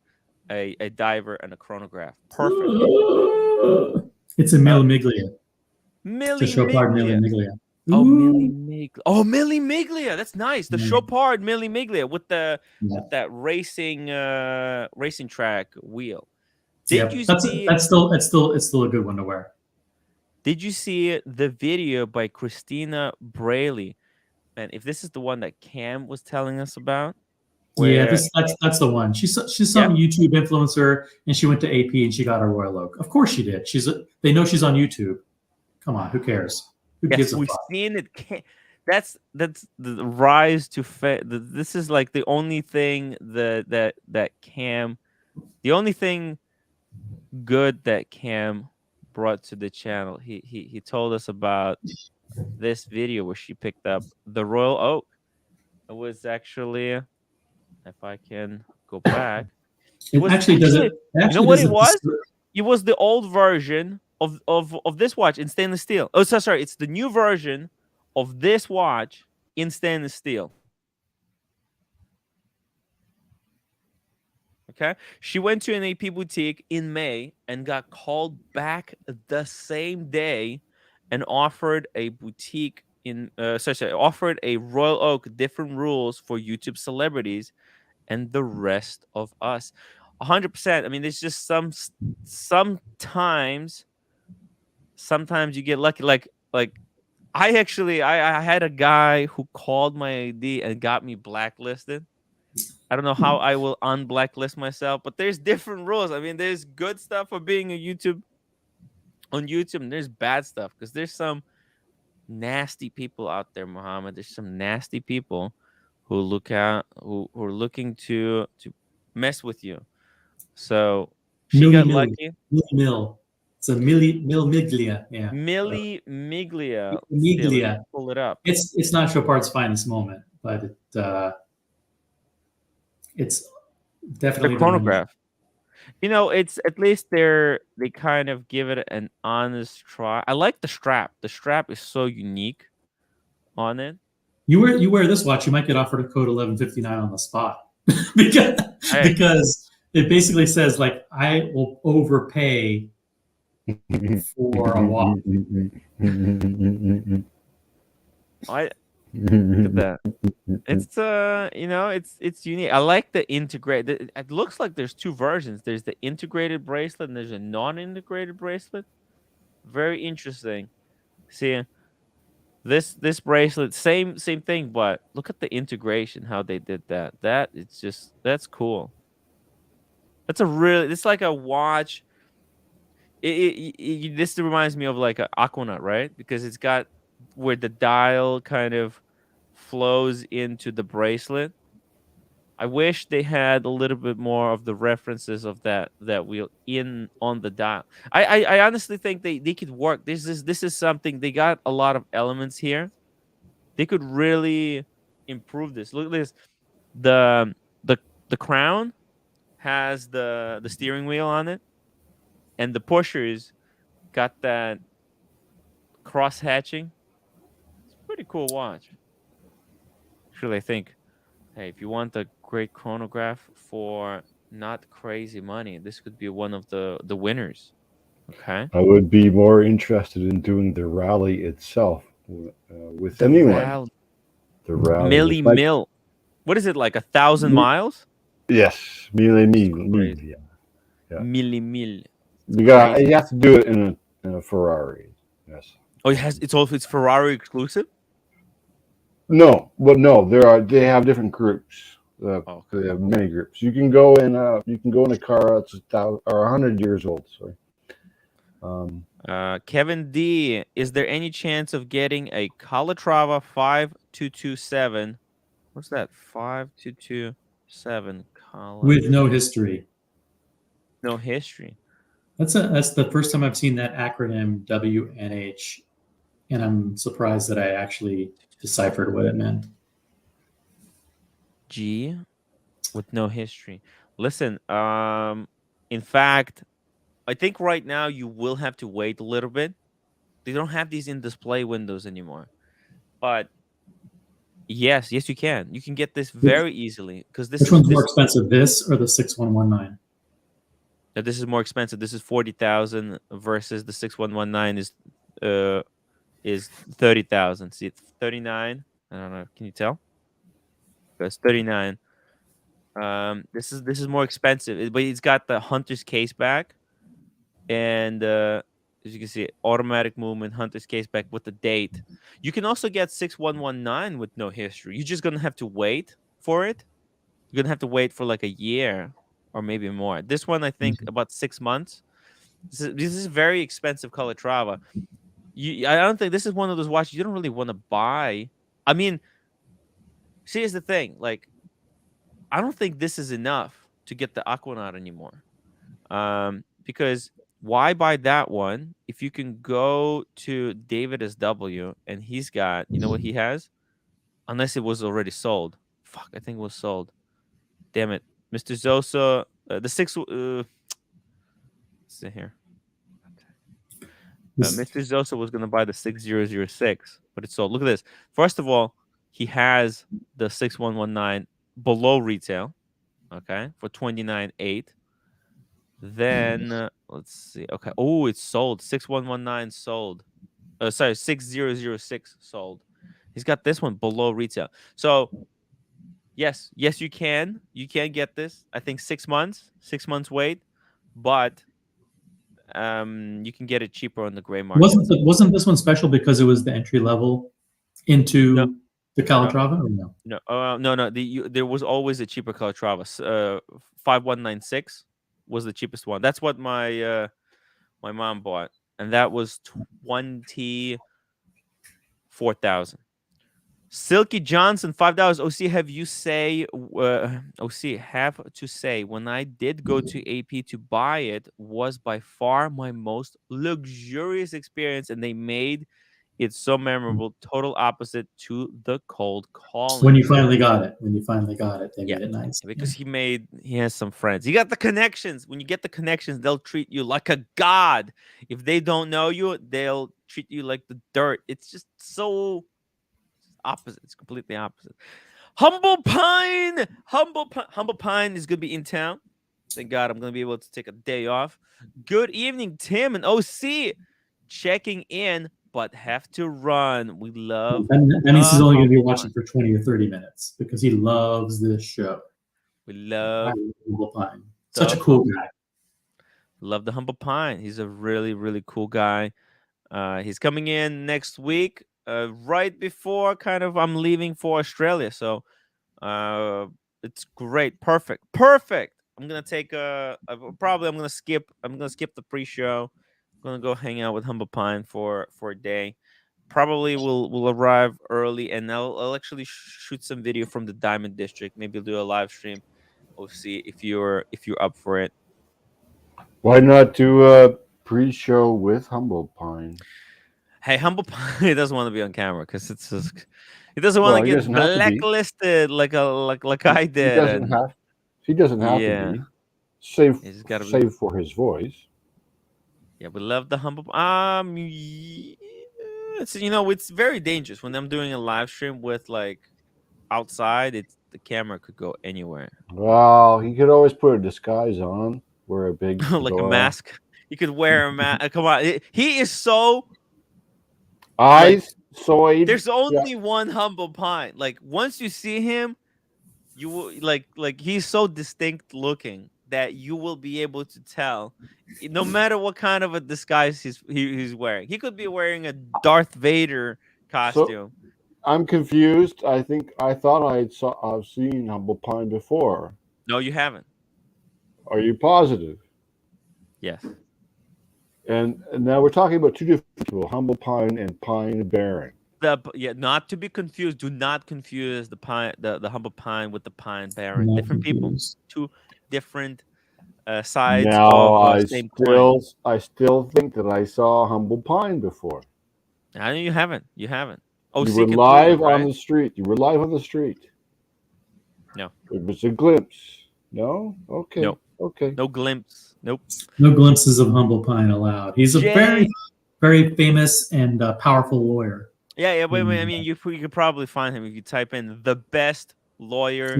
a diver, and a chronograph. Perfect. It's a Mille Miglia. Mille Miglia. Oh, Mille Miglia. That's nice. The Chopard Mille Miglia with that racing track wheel. That's still a good one to wear. Did you see the video by Christina Brayley? Man, if this is the one that Cam was telling us about. That's the one. She's some YouTube influencer, and she went to AP and she got a Royal Oak. Of course she did. They know she's on YouTube. Come on, who cares? Who gives a fuck? We've seen it. That's the rise to this is like the only thing that Cam, the only thing good that Cam brought to the channel. He told us about this video where she picked up the Royal Oak. It was actually, if I can go back, you know what it was? It was the old version of this watch in stainless steel. Oh, sorry, it's the new version of this watch in stainless steel. Okay, she went to an AP boutique in May and got called back the same day and offered a boutique offered a Royal Oak different rules for YouTube celebrities and the rest of us. 100%. I mean, there's just sometimes sometimes you get lucky. Like I actually I had a guy who called my ID and got me blacklisted. I don't know how I will unblacklist myself, but there's different rules. I mean, there's good stuff for being a YouTube on YouTube, and there's bad stuff because there's some nasty people out there, Muhammad. There's some nasty people who who are looking to mess with you. So she got lucky. Mill. It's a miglia. Yeah. Millie Miglia. Miglia. Let me pull it up. It's not Chopard's finest moment, but it's definitely The chronograph. You know, it's at least they kind of give it an honest try. I like the strap. The strap is so unique on it. You wear this watch, you might get offered a code 1159 on the spot because it basically says like I will overpay for a watch. Look at that. It's it's unique. I like the integrated. It looks like there's two versions. There's the integrated bracelet and there's a non-integrated bracelet. Very interesting. See, this bracelet, same thing, but look at the integration, how they did that. That's cool. It's like a watch. This reminds me of like an Aquanaut, right? Because it's got where the dial kind of flows into the bracelet. I wish they had a little bit more of the references of that wheel in on the dial. I honestly think they could work. This is something, they got a lot of elements here. They could really improve this. Look at this. The crown has the steering wheel on it, and the pushers got that cross hatching. It's a pretty cool watch. Actually, I think, hey, if you want a great chronograph for not crazy money, this could be one of the winners. Okay. I would be more interested in doing the rally itself with anyone. The rally. Milli mil. What is it, like 1,000 miles? Yes, milli mil. Yeah. Milli mil. You have to do it in a Ferrari. Yes. Oh, it's Ferrari exclusive? No, but no, they have different groups. They have many groups. You can go in a car that's 100 years old. Sorry. Kevin D, is there any chance of getting a Calatrava 5227? What's that? 5227 Calatrava with no history. No history. That's the first time I've seen that acronym WNH, and I'm surprised that I actually deciphered what it meant. G with no history. Listen, in fact, I think right now you will have to wait a little bit. They don't have these in display windows anymore. But yes, you can. You can get this very easily because Which one's more expensive, this or the 6119? This is more expensive. This is 40,000 versus the 6119 is 30,000. See, it's 39. I don't know. Can you tell? That's 39. This is more expensive, but it's got the hunter's case back, and as you can see, automatic movement, hunter's case back with the date. You can also get 6119 with no history. You're just gonna have to wait for it. You're gonna have to wait for like a year or maybe more. This one, I think, about 6 months. This is very expensive Calatrava. I don't think this is one of those watches you don't really want to buy. I mean, see, here's the thing. Like, I don't think this is enough to get the Aquanaut anymore. Because why buy that one if you can go to David SW and he's got, you know what he has? Unless it was already sold. Fuck, I think it was sold. Damn it. Mr. Zosa, the six. Let's see here. Mr. Zosa was going to buy the 6006, but it's sold. Look at this. First of all, he has the 6119 below retail, okay, for 29,800. Then let's see. Okay. Oh, it's sold. 6119 sold. Sorry, 6006 sold. He's got this one below retail. So yes, you can get this. I think 6 months wait, but You can get it cheaper on the gray market. Wasn't this one special because it was the entry level into the Calatrava? Or no. There was always a cheaper Calatrava. 5196 was the cheapest one. That's what my mom bought, and that was 24,000. Silky Johnson, $5. OC, have to say, when I did go to AP to buy it, was by far my most luxurious experience, and they made it so memorable. Total opposite to the cold calling. When you finally got it, they made it nice. Because he has some friends. He got the connections. When you get the connections, they'll treat you like a god. If they don't know you, they'll treat you like the dirt. It's just so opposite. It's completely opposite. Humble Pine is gonna be in town. Thank God I'm gonna be able to take a day off. Good evening, Tim and OC. Checking in, but have to run. We love. Dennis is only gonna be watching for 20 or 30 minutes because he loves this show. We love Humble Pine. Such a cool guy. Love the Humble Pine. He's a really, really cool guy. He's coming in next week. Right before I'm leaving for Australia, so it's great, perfect. I'm gonna take I'm gonna skip the pre-show. I'm gonna go hang out with Humble Pine for a day. Probably will arrive early, and I'll actually shoot some video from the Diamond District. Maybe do a live stream. We'll see if you're up for it. Why not do a pre-show with Humble Pine? Hey, Humble Pie doesn't want to be on camera because he doesn't want to get blacklisted like I did. He doesn't have to be. Save for his voice. Yeah, we love the Humble. It's very dangerous when I'm doing a live stream with outside. The camera could go anywhere. Well, he could always put a disguise on, wear a big like a mask. You could wear a mask. Come on, he is so. There's only one Humble Pine. Once you see him, you will he's so distinct looking that you will be able to tell, no matter what kind of a disguise he's wearing. He could be wearing a Darth Vader costume. So, I'm confused. I thought I've seen Humble Pine before. No, you haven't. Are you positive? Yes. And now we're talking about two different people, Humble Pine and Pine Barren. Not to be confused. Do not confuse the Humble Pine with the Pine Barren. Different people, two different sides of the same coin. I still think that I saw Humble Pine before. I know you haven't. You haven't. You were live on the street. You were live on the street. No. It was a glimpse. No? Okay. No. Okay. No glimpse. Nope. No glimpses of Humble Pine allowed. He's a very, very famous and powerful lawyer. Yeah. Wait. I mean, you could probably find him if you type in the best lawyer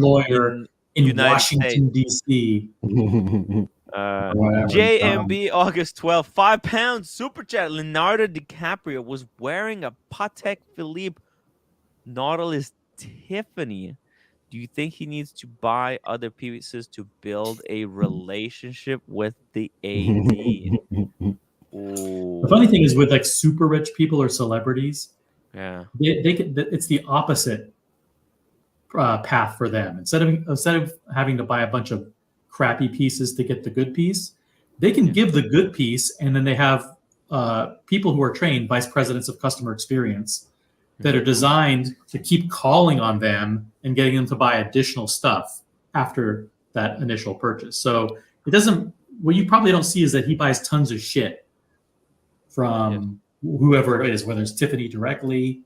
in Washington, D.C. JMB August 12th, 5 pounds super chat. Leonardo DiCaprio was wearing a Patek Philippe Nautilus Tiffany. Do you think he needs to buy other pieces to build a relationship with the AD? The funny thing is with super rich people or celebrities, it's the opposite path for them. Instead of having to buy a bunch of crappy pieces to get the good piece, they can give the good piece, and then they have people who are trained vice presidents of customer experience that are designed to keep calling on them and getting them to buy additional stuff after that initial purchase. So it doesn't. What you probably don't see is that he buys tons of shit from whoever it is, whether it's Tiffany directly.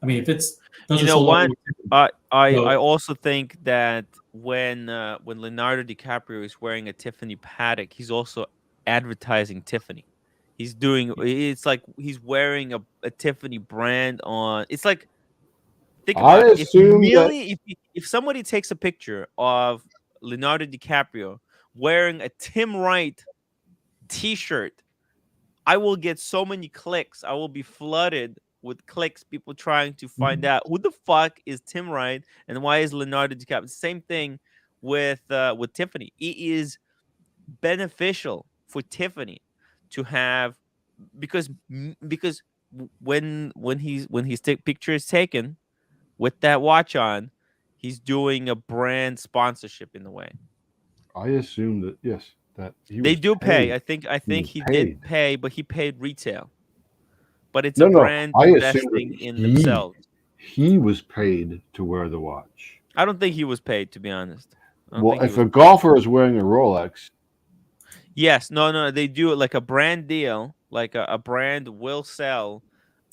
I mean, if it's I also think that when Leonardo DiCaprio is wearing a Tiffany Patek, he's also advertising Tiffany. It's like he's wearing a Tiffany brand on. It's like, think about it. If somebody takes a picture of Leonardo DiCaprio wearing a timwrite t-shirt, I will get so many clicks. I will be flooded with clicks, people trying to find out who the fuck is timwrite and why is Leonardo DiCaprio. Same thing with Tiffany. It is beneficial for Tiffany to have because when his picture is taken with that watch on, he's doing a brand sponsorship in a way. I assume that yes, that They do pay. I think he did pay, but he paid retail. But it's a brand I investing in themselves. He was paid to wear the watch. I don't think he was paid, to be honest. Well, if a golfer is wearing a Rolex, yes, no, they do it like a brand deal, like a brand will sell,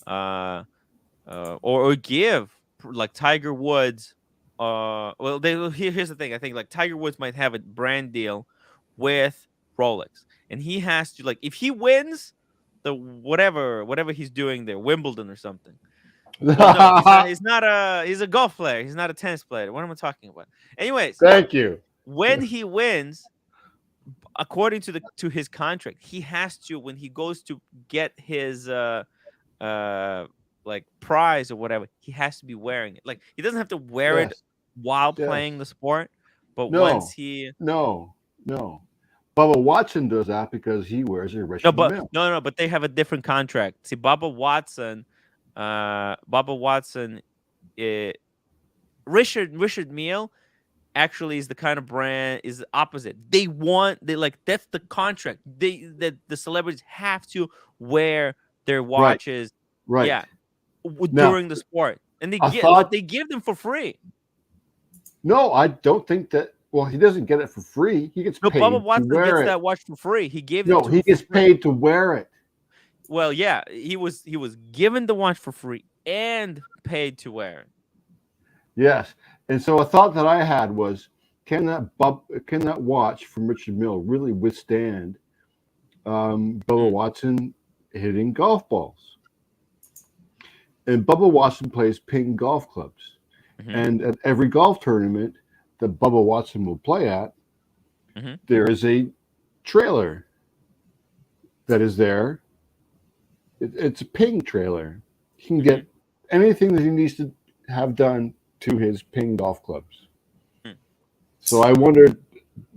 or give like Tiger Woods. Well, here's the thing. I think like Tiger Woods might have a brand deal with Rolex, and he has to, like, if he wins the whatever he's doing there, Wimbledon or something. Well, no, he's a golf player. He's not a tennis player. What am I talking about? Anyways, thank you. When he wins, according to his contract, he has to, when he goes to get his like prize or whatever, he has to be wearing it. Like, he doesn't have to wear it while playing the sport, but once he no. Bubba Watson does that because he wears a Richard Mille. No, but they have a different contract. See, Bubba Watson, Richard Mille actually is the kind of brand is the opposite. They like, that's the contract. The celebrities have to wear their watches, right? Yeah, during the sport, and they give them for free. No, I don't think that. Well, he doesn't get it for free. He gets paid. No, Bubba Watson gets that watch for free. He gave it. No, he gets paid to wear it. Well, yeah, he was given the watch for free and paid to wear it. Yes, and so a thought that I had was, can that watch from Richard Mille really withstand Bubba Watson hitting golf balls? And Bubba Watson plays ping golf clubs, and at every golf tournament that Bubba Watson will play at, there is a trailer that is there. It's a ping trailer. He can get anything that he needs to have done to his ping golf clubs. So I wondered,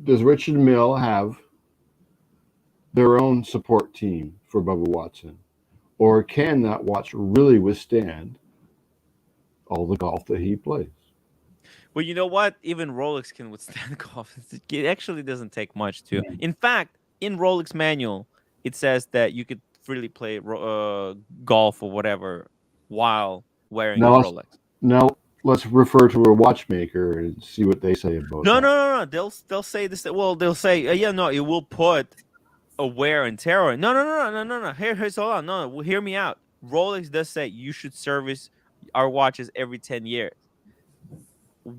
does Richard Mille have their own support team for Bubba Watson? Or can that watch really withstand all the golf that he plays? Well, you know what? Even Rolex can withstand golf. It actually doesn't take much to. In fact, in Rolex manual, it says that you could freely play golf or whatever while wearing a Rolex. Now, let's refer to a watchmaker and see what they say about that. No. They'll say this. Well, they'll say, it will put a wear and tear. No. Here's hold on. No, hear me out. Rolex does say you should service our watches every 10 years.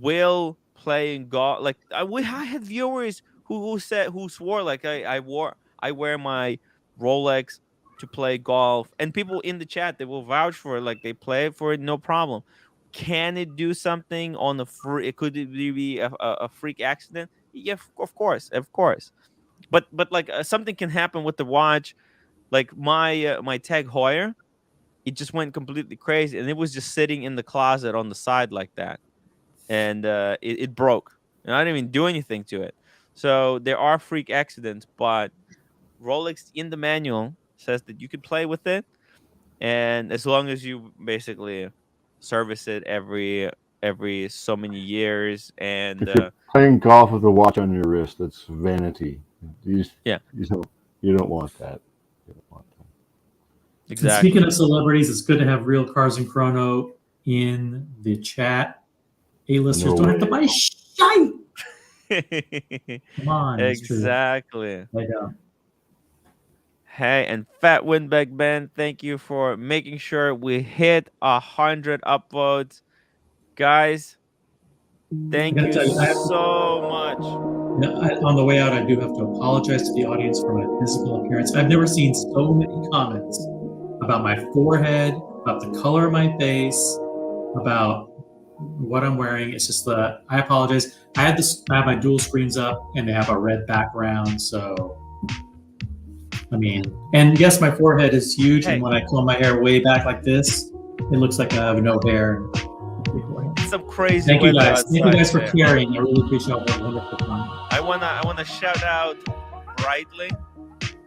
Will playing golf, like I had viewers who swore like I wear my Rolex to play golf, and people in the chat, they will vouch for it, like they play for it, no problem. Can it do something on the free? Could it be a freak accident? Yeah, of course. But like something can happen with the watch, like my Tag Heuer, it just went completely crazy, and it was just sitting in the closet on the side like that. And it broke, and I didn't even do anything to it. So there are freak accidents, but Rolex in the manual says that you can play with it, and as long as you basically service it every so many years. And if you're playing golf with a watch on your wrist, that's vanity. You don't want that. Exactly. And speaking of celebrities, it's good to have Real Cars and Chrono in the chat. A-listers don't have to buy shite. Come on. Exactly. Yeah. Hey, and Fat Windbag Ben, thank you for making sure we hit 100 upvotes. Guys, thank you so much. On the way out, I do have to apologize to the audience for my physical appearance. I've never seen so many comments about my forehead, about the color of my face, about what I'm wearing. It's just I apologize. I have my dual screens up and they have a red background. So, I mean, and yes, my forehead is huge. Hey. And when I comb my hair way back like this, it looks like I have no hair. Some crazy. Thank you guys. Thank you guys for caring. I really appreciate all the wonderful comments. I wanna shout out Breitling.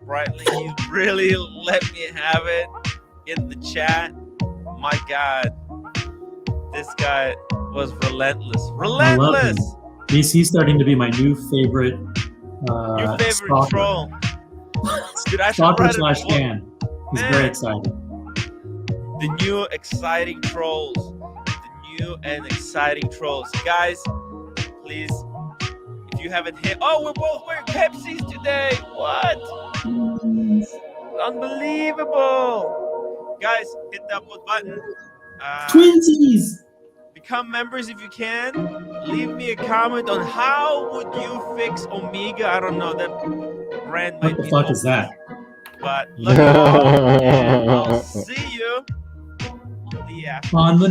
Breitling, you really let me have it in the chat. My God, this guy was relentless. I love him. He's starting to be my new favorite. Your favorite stalker. troll. Dude, I should Stalker write slash a book. fan. He's Man. very excited. The new exciting trolls. The new and exciting trolls. Guys, please, if you haven't hit... Oh, we're both wearing Pepsis today. What? Unbelievable. Guys, hit that button. Twinsies! Become members if you can. Leave me a comment on how would you fix Omega. I don't know. That brand might What the be fuck old, is that? but love you all, and I'll see you on the after. On the